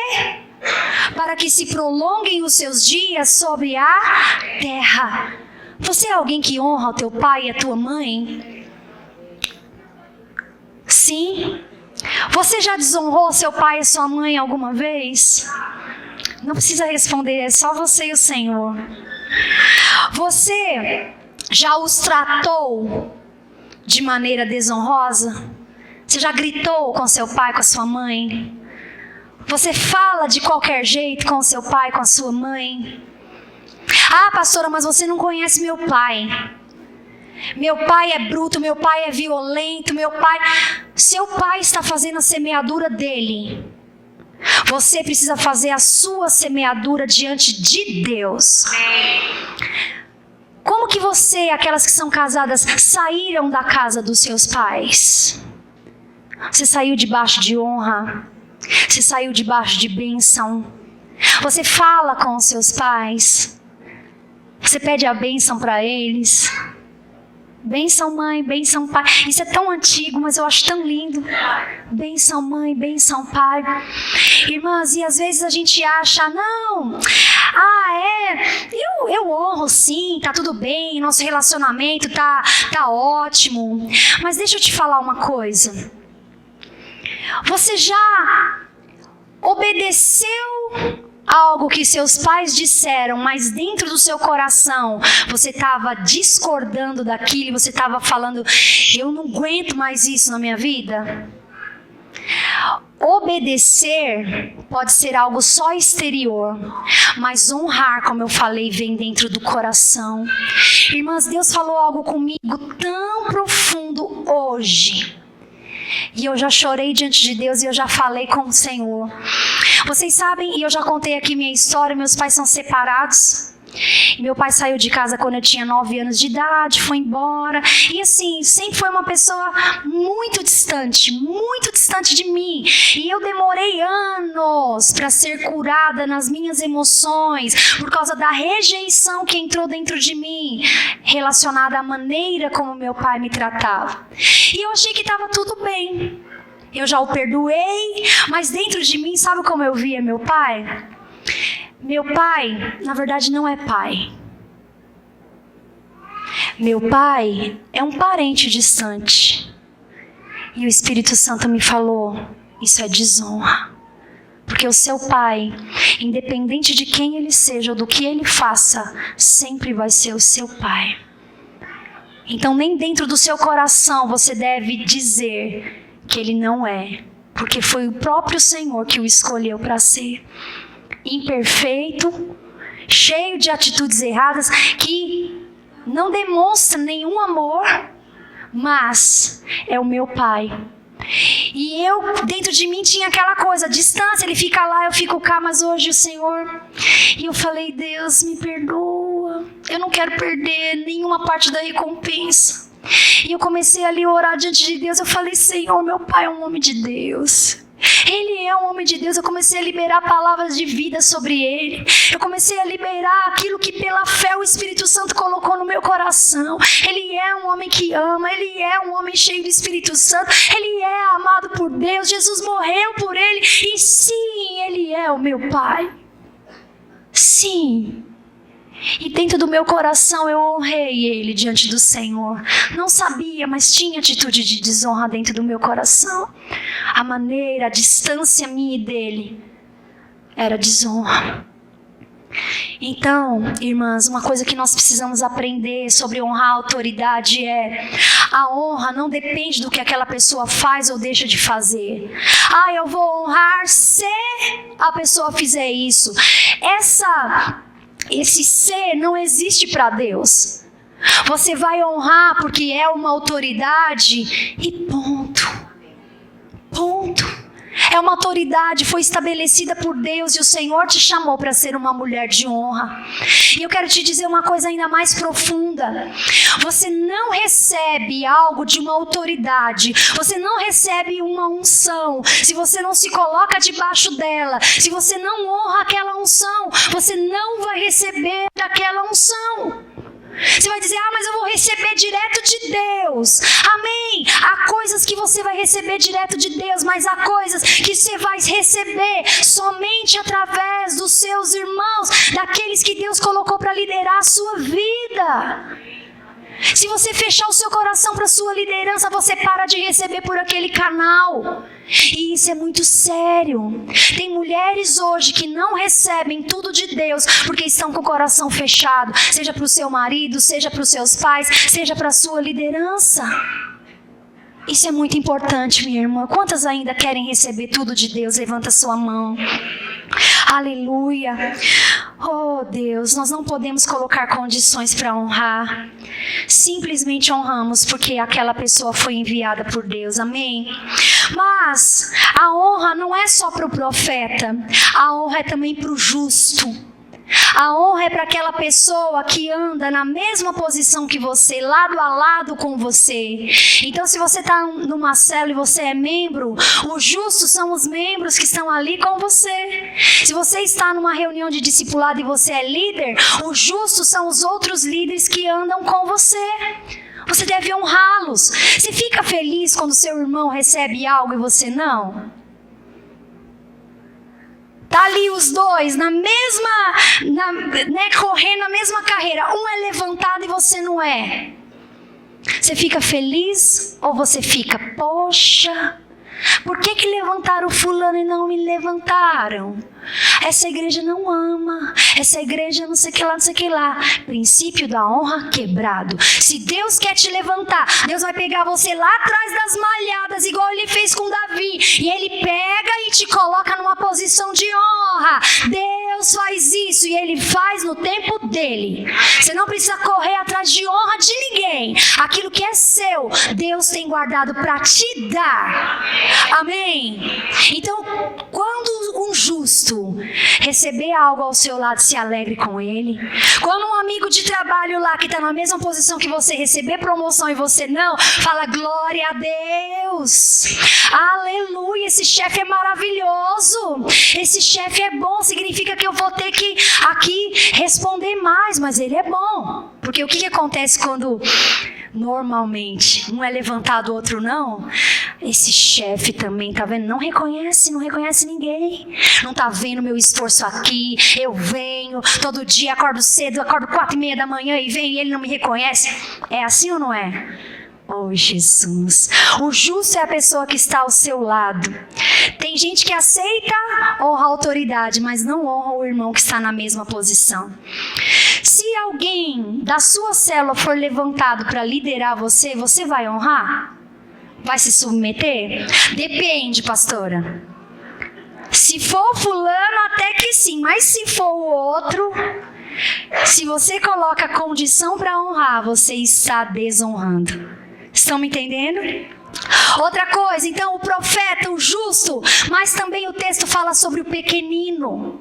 Para que se prolonguem os seus dias sobre a terra. Você é alguém que honra o teu pai e a tua mãe? Sim? Você já desonrou seu pai e sua mãe alguma vez? Não precisa responder, é só você e o Senhor. Você já os tratou de maneira desonrosa? Você já gritou com seu pai, com a sua mãe? Você fala de qualquer jeito com seu pai, com a sua mãe? Ah, pastora, mas você não conhece meu pai. Meu pai é bruto, meu pai é violento, meu pai... Seu pai está fazendo a semeadura dele. Você precisa fazer a sua semeadura diante de Deus. Como que você, aquelas que são casadas, saíram da casa dos seus pais? Você saiu debaixo de honra? Você saiu debaixo de bênção? Você fala com os seus pais? Você pede a bênção para eles? Bênção mãe, bênção pai. Isso é tão antigo, mas eu acho tão lindo. Bênção mãe, bênção pai. Irmãs, e às vezes a gente acha, não, eu honro sim, tá tudo bem, nosso relacionamento tá ótimo. Mas deixa eu te falar uma coisa. Você já obedeceu algo que seus pais disseram, mas dentro do seu coração você estava discordando daquilo e você estava falando: eu não aguento mais isso na minha vida? Obedecer pode ser algo só exterior, mas honrar, como eu falei, vem dentro do coração. Irmãs, Deus falou algo comigo tão profundo hoje. E eu já chorei diante de Deus e eu já falei com o Senhor. Vocês sabem, e eu já contei aqui minha história, meus pais são separados. Meu pai saiu de casa quando eu tinha 9 anos de idade, foi embora. E assim, sempre foi uma pessoa muito distante de mim. E eu demorei anos para ser curada nas minhas emoções, por causa da rejeição que entrou dentro de mim, relacionada à maneira como meu pai me tratava. E eu achei que estava tudo bem. Eu já o perdoei, mas dentro de mim, sabe como eu via meu pai? Meu pai, na verdade, não é pai. Meu pai é um parente distante. E o Espírito Santo me falou: isso é desonra. Porque o seu pai, independente de quem ele seja ou do que ele faça, sempre vai ser o seu pai. Então, nem dentro do seu coração você deve dizer que ele não é. Porque foi o próprio Senhor que o escolheu para ser. Imperfeito, cheio de atitudes erradas, que não demonstra nenhum amor, mas é o meu pai. E eu, dentro de mim, tinha aquela coisa, distância, ele fica lá, eu fico cá, mas hoje o Senhor... E eu falei: Deus, me perdoa, eu não quero perder nenhuma parte da recompensa. E eu comecei ali a orar diante de Deus, eu falei: Senhor, meu pai é um homem de Deus. Ele é um homem de Deus. Eu comecei a liberar palavras de vida sobre ele. Eu comecei a liberar aquilo que pela fé o Espírito Santo colocou no meu coração. Ele é um homem que ama. Ele é um homem cheio do Espírito Santo. Ele é amado por Deus. Jesus morreu por ele. E sim, ele é o meu pai. Sim. E dentro do meu coração eu honrei ele diante do Senhor. Não sabia, mas tinha atitude de desonra dentro do meu coração. A maneira, a distância minha e dele era desonra. Então, irmãs, uma coisa que nós precisamos aprender sobre honrar a autoridade é: a honra não depende do que aquela pessoa faz ou deixa de fazer. Eu vou honrar se a pessoa fizer isso. Esse ser não existe para Deus. Você vai honrar porque é uma autoridade e ponto. Ponto. É uma autoridade, foi estabelecida por Deus e o Senhor te chamou para ser uma mulher de honra. E eu quero te dizer uma coisa ainda mais profunda. Você não recebe algo de uma autoridade, você não recebe uma unção se você não se coloca debaixo dela. Se você não honra aquela unção, você não vai receber daquela unção. Você vai dizer: mas eu vou receber direto de Deus. Amém. Há coisas que você vai receber direto de Deus, mas há coisas que você vai receber somente através dos seus irmãos, daqueles que Deus colocou para liderar a sua vida. Se você fechar o seu coração para a sua liderança, você para de receber por aquele canal. E isso é muito sério. Tem mulheres hoje que não recebem tudo de Deus porque estão com o coração fechado. Seja para o seu marido, seja para os seus pais, seja para a sua liderança. Isso é muito importante, minha irmã. Quantas ainda querem receber tudo de Deus? Levanta sua mão. Aleluia. Oh Deus, nós não podemos colocar condições para honrar. Simplesmente honramos porque aquela pessoa foi enviada por Deus. Amém? Mas a honra não é só para o profeta. A honra é também para o justo. A honra é para aquela pessoa que anda na mesma posição que você, lado a lado com você. Então, se você está numa célula e você é membro, os justos são os membros que estão ali com você. Se você está numa reunião de discipulado e você é líder, os justos são os outros líderes que andam com você. Você deve honrá-los. Você fica feliz quando seu irmão recebe algo e você não? Tá ali os dois, correndo na mesma carreira. Um é levantado e você não é. Você fica feliz ou você fica: poxa, por que levantaram fulano e não me levantaram? Essa igreja não ama, essa igreja não sei o que lá, não sei o que lá. Princípio da honra quebrado. Se Deus quer te levantar, Deus vai pegar você lá atrás das malhadas, igual ele fez com Davi. E ele pega e te coloca numa posição de honra. Deus faz isso e ele faz no tempo dele. Você não precisa correr atrás de honra de ninguém. Aquilo que é seu, Deus tem guardado para te dar. Amém? Então, quando um justo receber algo ao seu lado, se alegre com ele. Quando um amigo de trabalho lá que está na mesma posição que você receber promoção e você não, fala: glória a Deus, aleluia, esse chefe é maravilhoso, esse chefe é bom. Significa que eu vou ter que aqui responder mais, mas ele é bom. Porque o que acontece quando normalmente um é levantado, o outro não? Esse chefe também, tá vendo? Não reconhece ninguém. Não tá vendo meu esforço aqui. Eu venho todo dia, acordo cedo, acordo 4:30 da manhã e venho e ele não me reconhece. É assim ou não é? Oh, Jesus. O justo é a pessoa que está ao seu lado. Tem gente que aceita honrar a autoridade, mas não honra o irmão que está na mesma posição. Se alguém da sua célula for levantado para liderar você, você vai honrar? Vai se submeter? Depende, pastora. Se for fulano, até que sim. Mas se for o outro, se você coloca condição para honrar, você está desonrando. Estão me entendendo? Outra coisa, então, o profeta, o justo, mas também o texto fala sobre o pequenino.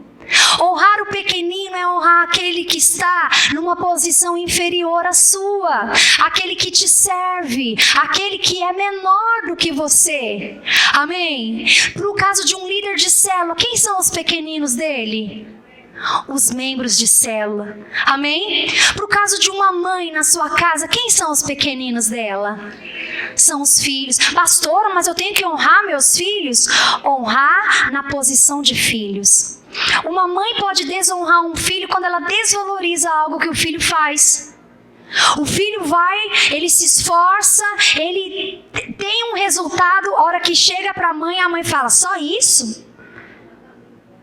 Honrar o pequenino é honrar aquele que está numa posição inferior à sua, aquele que te serve, aquele que é menor do que você. Amém? Pro caso de um líder de célula, quem são os pequeninos dele? Os membros de célula. Amém? Pro caso de uma mãe na sua casa, quem são os pequeninos dela? são os filhos. Pastora, mas eu tenho que honrar meus filhos? Honrar na posição de filhos. Uma mãe pode desonrar um filho quando ela desvaloriza algo que o filho faz. O filho vai, ele se esforça, ele tem um resultado, a hora que chega para a mãe fala, só isso?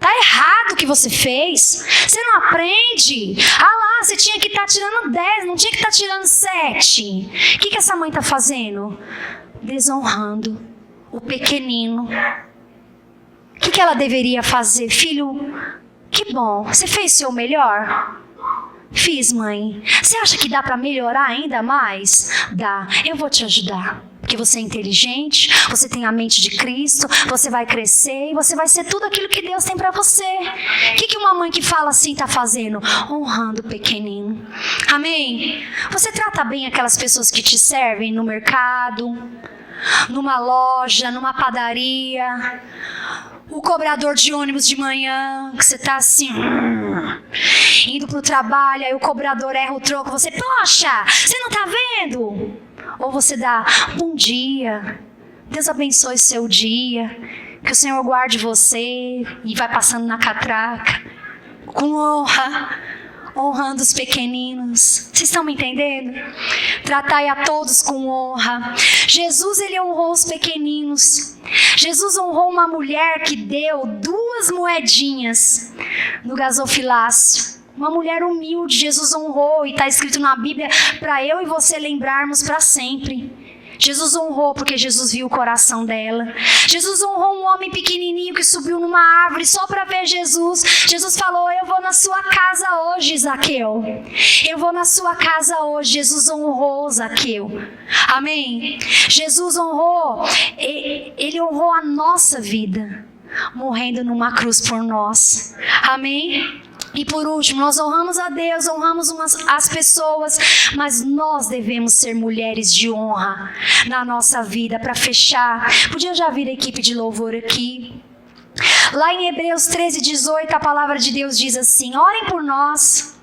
Tá errado o que você fez. Você não aprende. Ah lá, você tinha que estar tirando 10, não tinha que estar tirando 7. O que essa mãe está fazendo? Desonrando o pequenino. O que ela deveria fazer? Filho, que bom, você fez o seu melhor? Fiz, mãe. Você acha que dá para melhorar ainda mais? Dá. Eu vou te ajudar. Porque você é inteligente, você tem a mente de Cristo, você vai crescer e você vai ser tudo aquilo que Deus tem para você. O que uma mãe que fala assim está fazendo? Honrando o pequenino. Amém? Você trata bem aquelas pessoas que te servem no mercado, numa loja, numa padaria, o cobrador de ônibus de manhã, que você está assim, indo para o trabalho, aí o cobrador erra o troco, você, poxa, você não está vendo? Ou você dá, bom dia, Deus abençoe seu dia, que o Senhor guarde você, e vai passando na catraca, com honra, honrando os pequeninos. Vocês estão me entendendo? Tratai a todos com honra. Jesus, ele honrou os pequeninos. Jesus honrou uma mulher que deu 2 moedinhas no gasofilácio. Uma mulher humilde, Jesus honrou, e está escrito na Bíblia para eu e você lembrarmos para sempre. Jesus honrou porque Jesus viu o coração dela. Jesus honrou um homem pequenininho que subiu numa árvore só para ver Jesus. Jesus falou, eu vou na sua casa hoje, Zaqueu. Eu vou na sua casa hoje. Jesus honrou Zaqueu. Amém? Jesus honrou, ele honrou a nossa vida, morrendo numa cruz por nós. Amém? E por último, nós honramos a Deus, honramos as pessoas, mas nós devemos ser mulheres de honra na nossa vida. Para fechar, podia já vir a equipe de louvor aqui. Lá em Hebreus 13:18, a palavra de Deus diz assim, orem por nós.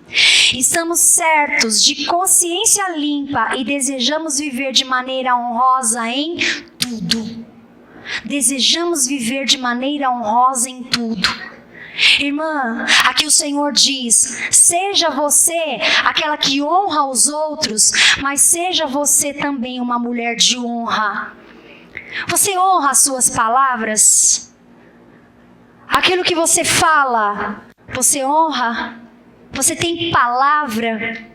Estamos certos de consciência limpa e desejamos viver de maneira honrosa em tudo. Desejamos viver de maneira honrosa em tudo. Irmã, aqui o Senhor diz, seja você aquela que honra os outros, mas seja você também uma mulher de honra. Você honra as suas palavras? Aquilo que você fala, você honra? Você tem palavra?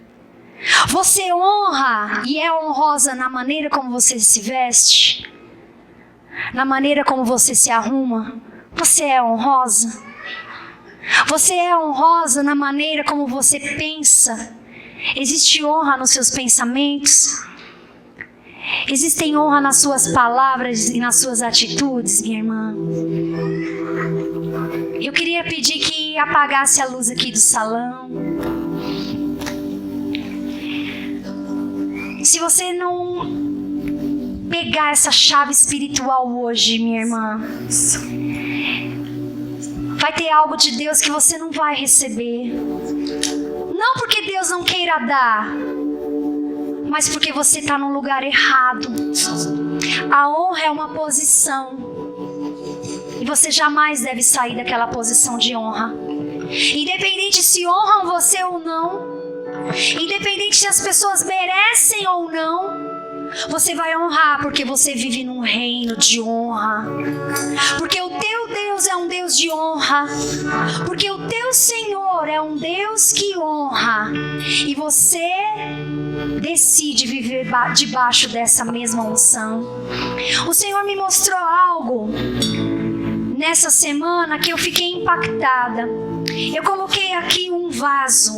Você honra e é honrosa na maneira como você se veste? Na maneira como você se arruma? Você é honrosa? Você é honrosa na maneira como você pensa? Existe honra nos seus pensamentos? Existem honra nas suas palavras e nas suas atitudes, minha irmã? Eu queria pedir que apagasse a luz aqui do salão. Se você não pegar essa chave espiritual hoje, minha irmã, vai ter algo de Deus que você não vai receber. Não porque Deus não queira dar, mas porque você está no lugar errado. A honra é uma posição, e você jamais deve sair daquela posição de honra. Independente se honram você ou não, independente se as pessoas merecem ou não, você vai honrar porque você vive num reino de honra. Porque o teu Deus é um Deus de honra. Porque o teu Senhor é um Deus que honra. E você decide viver debaixo dessa mesma unção. O Senhor me mostrou algo nessa semana que eu fiquei impactada. Eu coloquei aqui um vaso.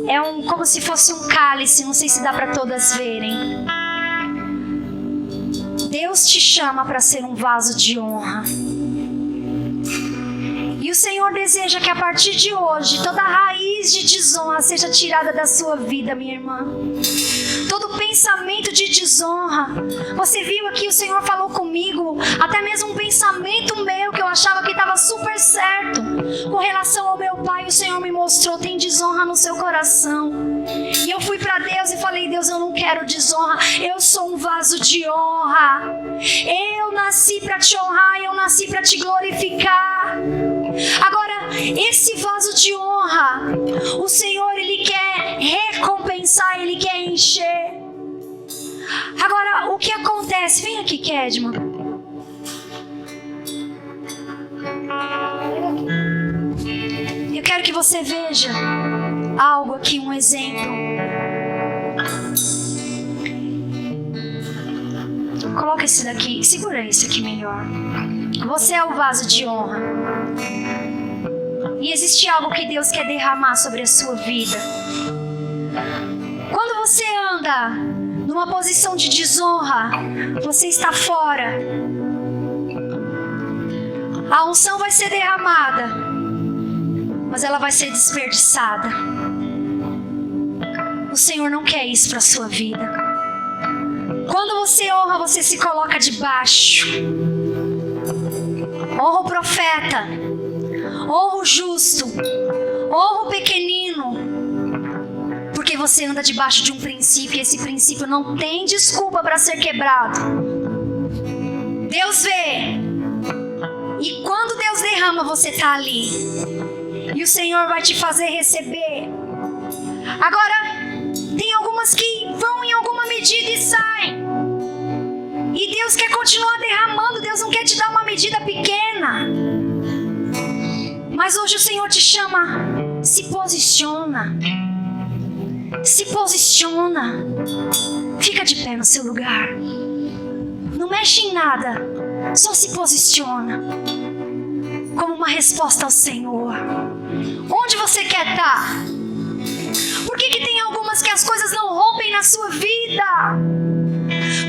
É como se fosse um cálice, não sei se dá para todas verem. Deus te chama para ser um vaso de honra. E o Senhor deseja que a partir de hoje toda raiz de desonra seja tirada da sua vida, minha irmã. Todo pensamento pensamento de desonra. Você viu aqui, o Senhor falou comigo, até mesmo um pensamento meu que eu achava que estava super certo com relação ao meu pai, o Senhor me mostrou, tem desonra no seu coração. E eu fui para Deus e falei: Deus, eu não quero desonra, eu sou um vaso de honra, eu nasci para te honrar, eu nasci para te glorificar. Agora, esse vaso de honra, o Senhor, Ele quer recompensar, Ele quer encher. Agora, o que acontece? Vem aqui, Kedman. Eu quero que você veja algo aqui, um exemplo. Coloca esse daqui, segura esse aqui melhor. Você é o vaso de honra. E existe algo que Deus quer derramar sobre a sua vida. Quando você anda numa posição de desonra, você está fora. A unção vai ser derramada, mas ela vai ser desperdiçada. O Senhor não quer isso para a sua vida. Quando você honra, você se coloca debaixo. Honra o profeta, honra o justo, honra o pequenino, porque você anda debaixo de um princípio, e esse princípio não tem desculpa para ser quebrado. Deus vê, e quando Deus derrama, você está ali, e o Senhor vai te fazer receber. Agora, tem algumas que vão em alguma medida e saem, e Deus quer continuar derramando. Deus não quer te dar uma medida pequena, mas hoje o Senhor te chama: se posiciona, se posiciona, fica de pé no seu lugar, não mexe em nada, só se posiciona, como uma resposta ao Senhor. Onde você quer estar? Por que tem algumas que as coisas não rompem na sua vida?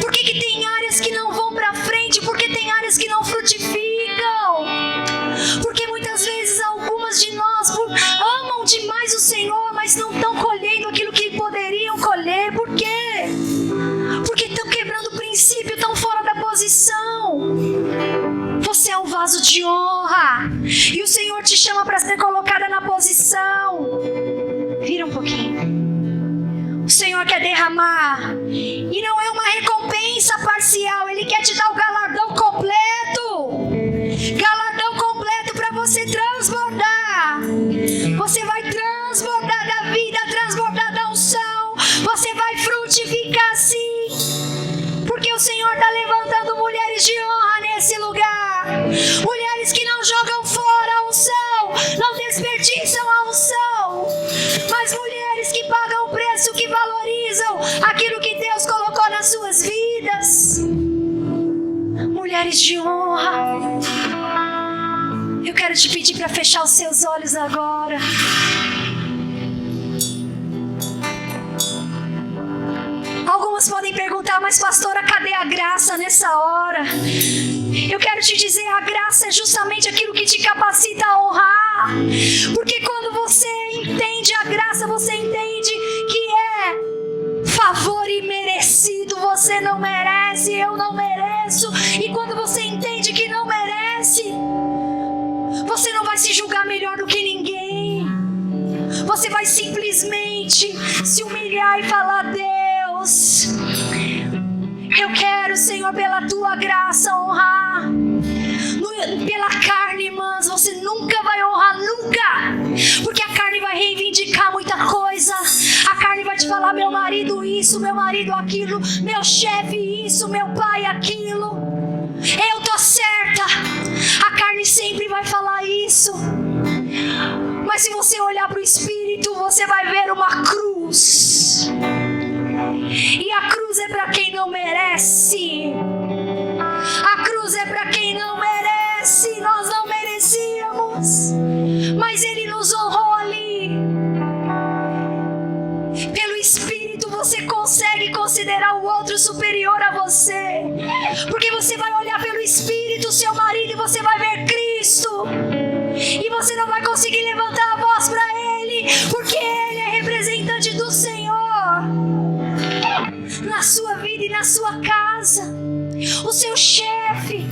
Por que tem áreas que não vão para frente? Porque tem áreas que não frutificam? Porque muitas vezes algumas de nós amam demais o Senhor, mas não estão colhendo aquilo que poderiam colher. Por quê? Porque estão quebrando o princípio, estão fora da posição. Você é um vaso de honra, e o Senhor te chama para ser colocada na posição. Vira um pouquinho. O Senhor quer derramar, e não é uma recompensa parcial. Ele quer te dar o galardão completo. Galardão completo para você transbordar. Você vai transbordar da vida, transbordar da unção. Você vai frutificar, sim, porque o Senhor está levantando mulheres de honra nesse lugar. Mulheres que não jogam fora a unção, não desperdiçam a unção, mas mulheres que pagam o preço, que valorizam aquilo que Deus colocou nas suas vidas. Mulheres de honra. Eu quero te pedir para fechar os seus olhos agora. Algumas podem perguntar: mas pastora, cadê a graça nessa hora? Eu quero te dizer, a graça é justamente aquilo que te capacita a honrar. Porque quando você entende a graça, você entende que é favor imerecido. Você não merece, eu não mereço. E quando você entende que não merece, você não vai se julgar melhor do que ninguém. Você vai simplesmente se humilhar e falar: Deus, eu quero, Senhor, pela Tua graça honrar. Pela carne, irmãs, você nunca vai honrar, nunca. Porque a carne vai reivindicar muita coisa. A carne vai te falar: meu marido isso, meu marido aquilo, meu chefe isso, meu pai aquilo. Eu tô certa. A carne sempre vai falar isso. Mas se você olhar para o Espírito, você vai ver uma cruz. E a cruz é para quem não merece. A cruz é para quem não merece. Nós não merecíamos, mas Ele nos honrou ali. Pelo Espírito você consegue considerar o outro superior a você, porque você vai olhar pelo Espírito o seu marido e você vai ver Cristo. E você não vai conseguir levantar a voz para Ele, porque Ele é representante do Senhor na sua casa, o seu chefe,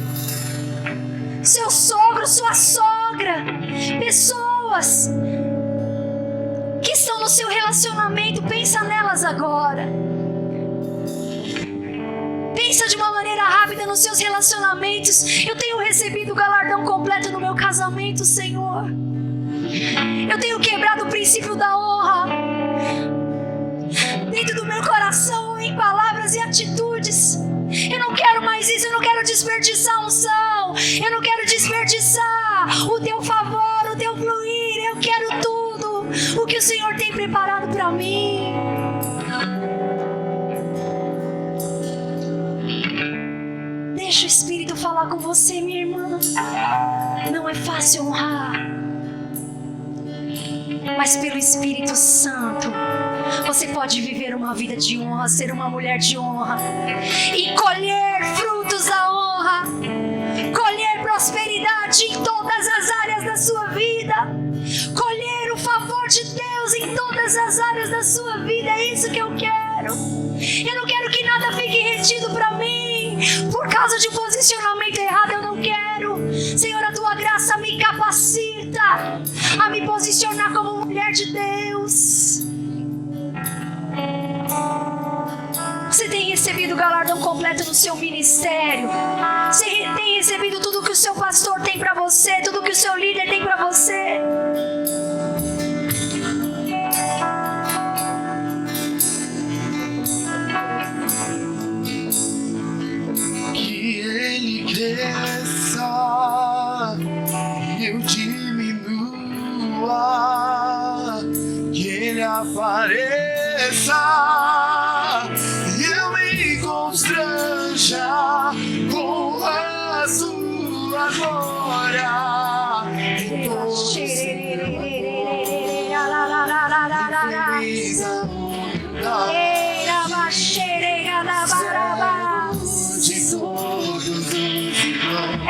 seu sogro, sua sogra, pessoas que estão no seu relacionamento, pensa nelas agora. Pensa de uma maneira rápida nos seus relacionamentos. Eu tenho recebido o galardão completo no meu casamento, Senhor. Eu tenho quebrado o princípio da honra dentro do meu coração, em palavras e atitudes. Eu não quero mais isso, eu não quero desperdiçar a unção, eu não quero desperdiçar o teu favor, o teu fluir. Eu quero tudo o que o Senhor tem preparado para mim. Deixa o Espírito falar com você, minha irmã. Não é fácil honrar, mas pelo Espírito Santo você pode viver uma vida de honra, ser uma mulher de honra e colher frutos da honra, colher prosperidade em todas as áreas da sua vida, colher o favor de Deus em todas as áreas da sua vida. É isso que eu quero. Eu não quero que nada fique retido para mim por causa de um posicionamento errado. Eu não quero. Senhor, a tua graça me capacita a me posicionar como mulher de Deus. Você tem recebido o galardão completo no seu ministério. Você tem recebido tudo que o seu pastor tem para você, tudo que o seu líder tem para você. Que ele cresça e eu diminua, que ele apareça e eu me constranja com a sua glória.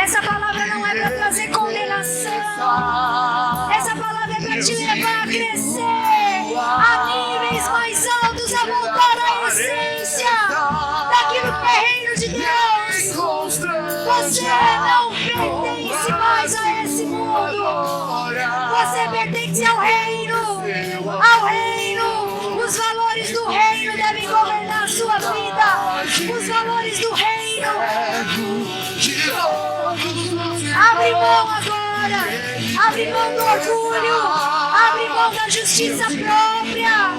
Essa palavra não é para trazer condenação. Essa palavra é para te levar a crescer a níveis mais altos, a voltar à essência daquilo que é reino de Deus. Você não pertence mais a esse mundo. Você pertence ao reino. Ao reino. Os valores do reino devem governar a sua vida. Os valores do reino. Abre mão agora. Abre mão do orgulho. Abre mão da justiça própria.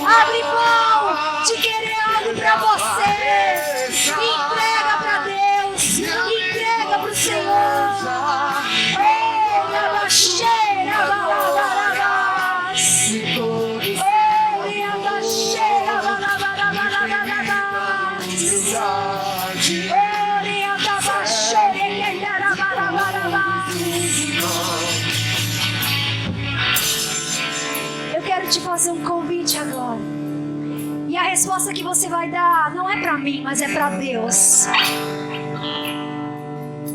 Abre mão de querer algo pra você. Entrega pra Deus. Entrega pro Senhor. Oh, abaixeira, balabarabás. Oh, abaixeira, balabarabás. Eu quero te fazer um convite agora. E a resposta que você vai dar não é para mim, mas é para Deus.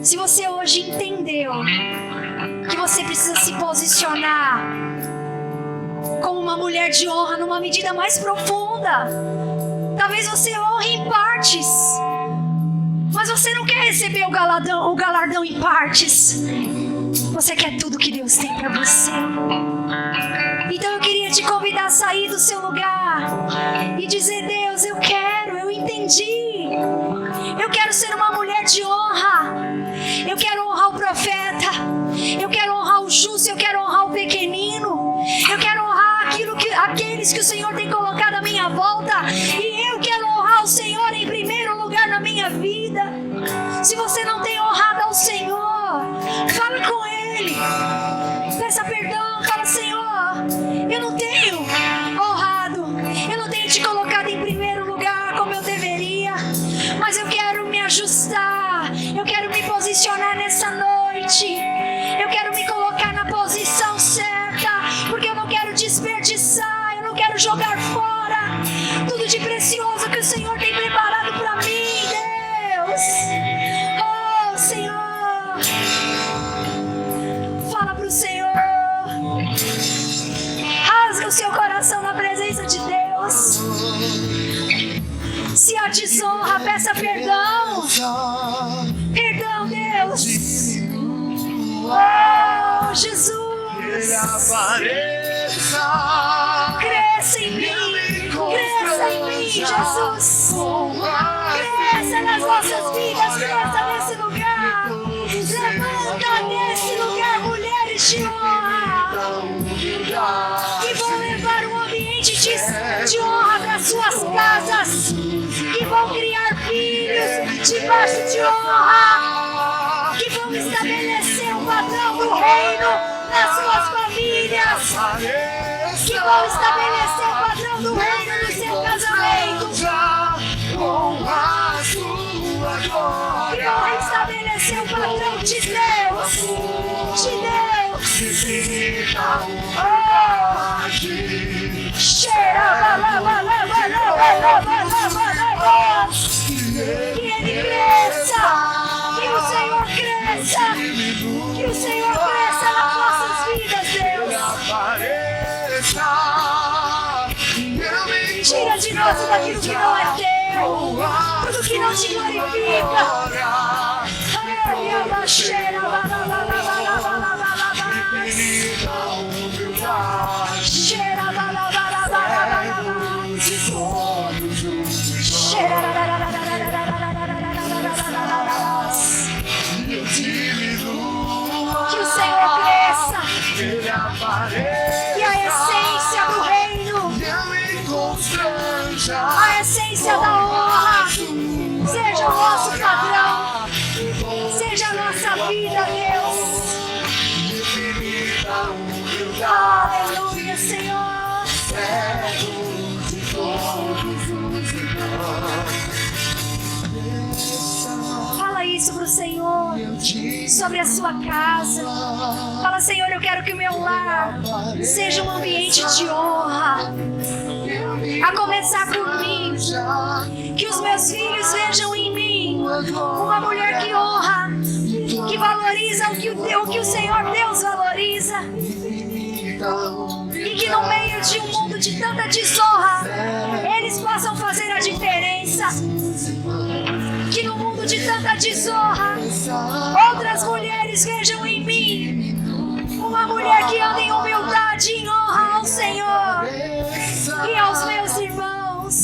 Se você hoje entendeu que você precisa se posicionar como uma mulher de honra numa medida mais profunda, talvez você honre em partes, mas você não quer receber o galardão em partes. Você quer tudo que Deus tem para você. Então eu queria te convidar a sair do seu lugar e dizer: Deus, eu entendi. Eu quero ser uma mulher de honra. Eu quero honrar o profeta. Eu quero honrar o justo. Eu quero honrar o pequenino. Eu quero honrar aqueles que o Senhor tem colocado à minha volta. E eu quero honrar o Senhor em primeiro lugar na minha vida. Se você não tem honrado ao Senhor, fala com Ele. Peça perdão. Fala: Senhor, eu não tenho honrado. Eu não tenho te colocado em primeiro lugar como eu deveria. Mas eu quero me ajustar. Eu quero me posicionar nessa noite. Eu quero me colocar na posição certa. Porque eu não quero desperdiçar. Eu não quero jogar fora tudo de precioso que o Senhor tem preparado para mim, Deus. Oh, Senhor. Fala pro Senhor. Rasga o seu coração na presença de Deus. Se há desonra, peça Ele apareça. Cresça em mim, cresça em mim, Jesus. Cresça nas nossas vidas, cresça nesse lugar. Levanta nesse lugar mulheres de honra que vão levar um ambiente de honra para suas casas, que vão criar filhos debaixo de honra, que vão estabelecer o padrão do reino nas suas famílias, que vão estabelecer o padrão do reino no seu casamento, que vão estabelecer o padrão de Deus, que Ele cresça, que o Senhor cresça, que o Senhor cresça nas nossas vidas, Deus. Tira de nós tudo aquilo que não é teu, tudo que não te glorifica. Que o Senhor cresça, e a essência do reino, a essência da honra, seja o nosso padrão, seja a nossa vida, Deus. Aleluia, Senhor. Fala isso pro Senhor, sobre a sua casa. Fala, Senhor, eu quero que o meu lar seja um ambiente de honra, a começar por mim, que os meus filhos vejam em mim uma mulher que honra, que valoriza o que o Senhor Deus valoriza, e que no meio de um mundo de tanta desonra, eles possam fazer a diferença. Que no mundo de tanta desonra, outras mulheres vejam em mim uma mulher que anda em humildade, em honra ao Senhor e aos meus irmãos.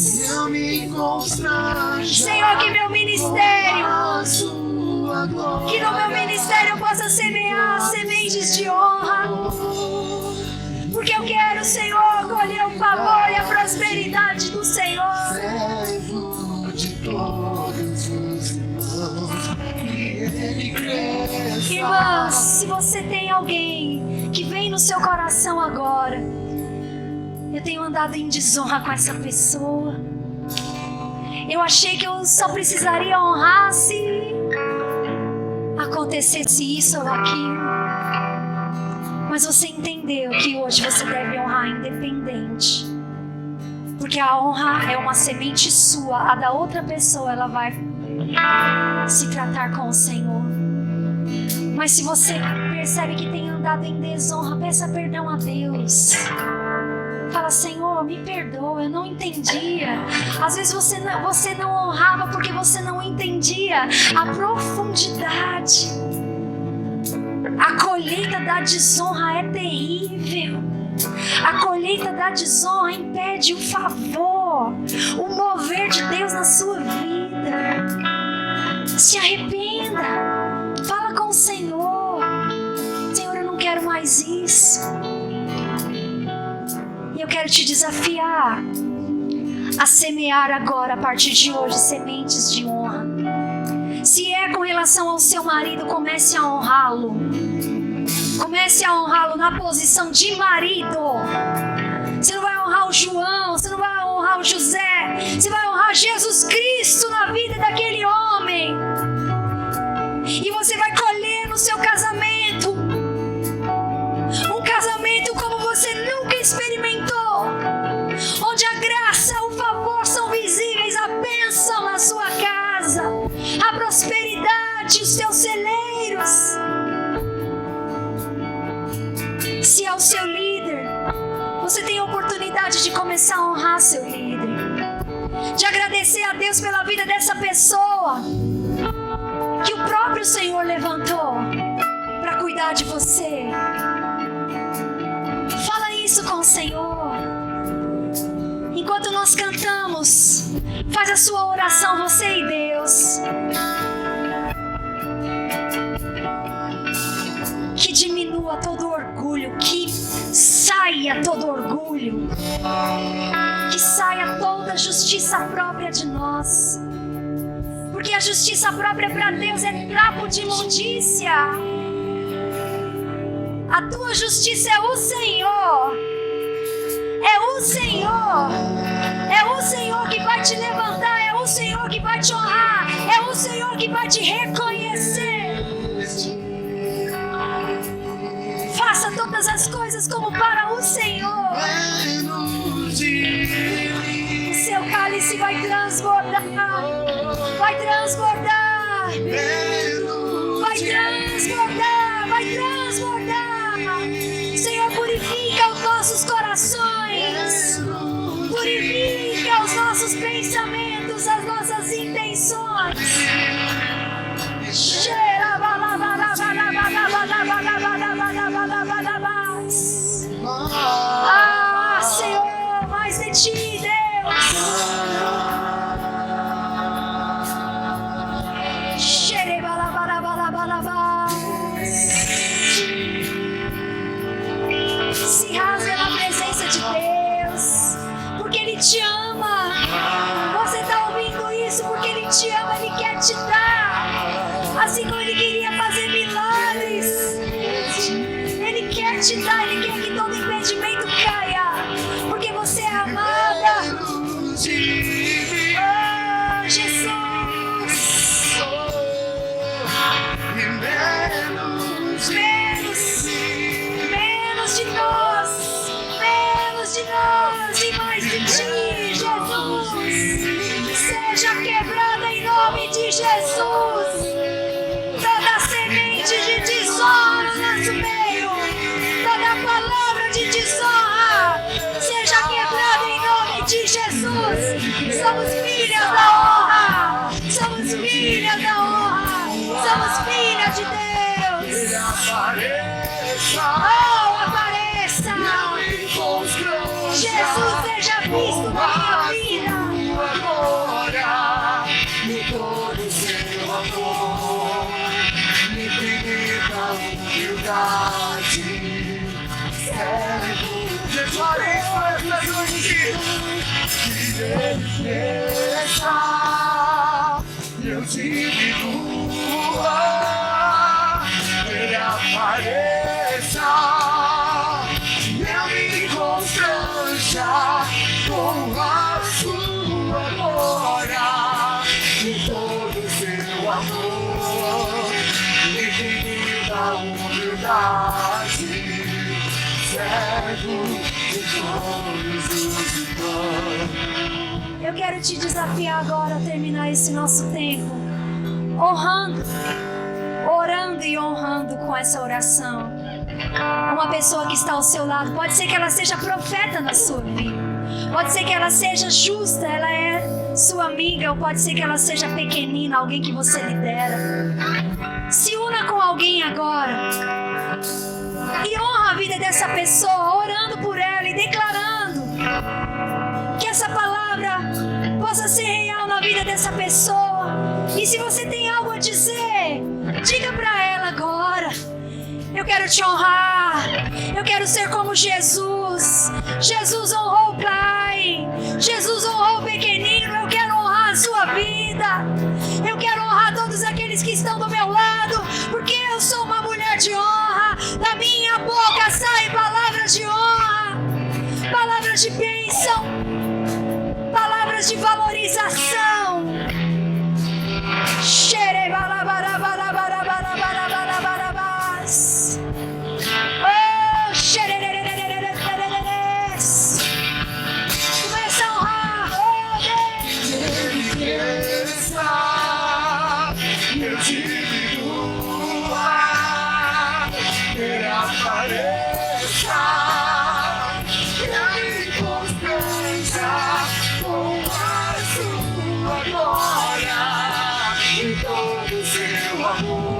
Senhor, que meu ministério, que no meu ministério eu possa semear sementes de honra, porque eu quero, Senhor, colher o favor e a prosperidade do Senhor. Irmãs, se você tem alguém que vem no seu coração agora, eu tenho andado em desonra com essa pessoa, eu achei que eu só precisaria honrar se acontecesse isso ou aquilo, mas você entendeu que hoje você deve honrar independente, porque a honra é uma semente sua, a da outra pessoa ela vai se tratar com o Senhor. Mas se você percebe que tem andado em desonra, peça perdão a Deus. Fala, Senhor, me perdoa, eu não entendia. Às vezes você não honrava porque você não entendia a profundidade. A colheita da desonra é terrível. A colheita da desonra impede o favor, o mover de Deus na sua vida. Se arrependa, fala com o Senhor. Senhor, eu não quero mais isso. E eu quero te desafiar a semear agora, a partir de hoje, sementes de honra. Se é com relação ao seu marido, comece a honrá-lo. Comece a honrá-lo na posição de marido. Você não vai honrar o João, você não vai honrar o José, você vai honrar Jesus Cristo na vida daquele homem. E você vai colher no seu casamento um casamento como você nunca experimentou, onde a graça, o favor são visíveis, a bênção na sua casa, a prosperidade, os seus celeiros. Se é o seu líder, você tem a oportunidade de começar a honrar seu líder, de agradecer a Deus pela vida dessa pessoa que o próprio Senhor levantou para cuidar de você. nós cantamos, faz a sua oração, você e Deus. Que diminua todo orgulho, que saia todo orgulho, que saia toda justiça própria de nós. Porque a justiça própria para Deus é trapo de imundícia. A tua justiça é o Senhor. É o Senhor. É o Senhor que vai te levantar. É o Senhor que vai te honrar. É o Senhor que vai te reconhecer. Faça todas as coisas como para o Senhor. O seu cálice vai transbordar. Vai transbordar. Vai transbordar. Vai transbordar. Senhor, purifica os nossos corações. Purifica os nossos pensamentos, as nossas intenções. Ah, Senhor, mais de ti, Deus. Se rasga na presença de Deus, porque Ele te ama. Você está ouvindo isso porque Ele te ama, Ele quer te dar. Assim como Ele queria fazer milagres, Ele quer te dar, Ele quer que todo impedimento caia, porque você é amada. Oh, Jesus. Menos de nós e mais de ti, Jesus. Seja quebrada em nome de Jesus toda semente de desonra no nosso meio, toda palavra de desonra seja quebrada em nome de Jesus. Somos filhas da honra, somos filhas da honra, somos filhas de Deus. Oh, apareça! Jesus seja visto na minha vida. E todo seu amor me infinita humildade. Jesus, essa noite que Ele mereça, eu diminua, Ele apareça, eu me constranja com a sua glória e todo seu amor, infinita humildade, cego de todos os irmãos. Eu quero te desafiar agora a terminar esse nosso tempo honrando, orando e honrando com essa oração uma pessoa que está ao seu lado. Pode ser que ela seja profeta na sua vida, pode ser que ela seja justa, ela é sua amiga, ou pode ser que ela seja pequenina, alguém que você lidera. Se una com alguém agora e honra a vida dessa pessoa, orando por ela e declarando que essa palavra possa ser real na vida dessa pessoa. E se você tem algo a dizer, diga para ela agora. Eu quero te honrar, eu quero ser como Jesus. Jesus honrou o Pai, Jesus honrou o pequenino. Eu quero honrar a sua vida, eu quero honrar todos aqueles que estão do meu lado, porque eu sou uma mulher de honra. Da minha boca saem palavras de honra, palavras de bênção, palavras de valorização. Começa a honrar, oh Deus. Eu diminua, Ele apareça, eu me constranja com a sua glória e todo seu amor.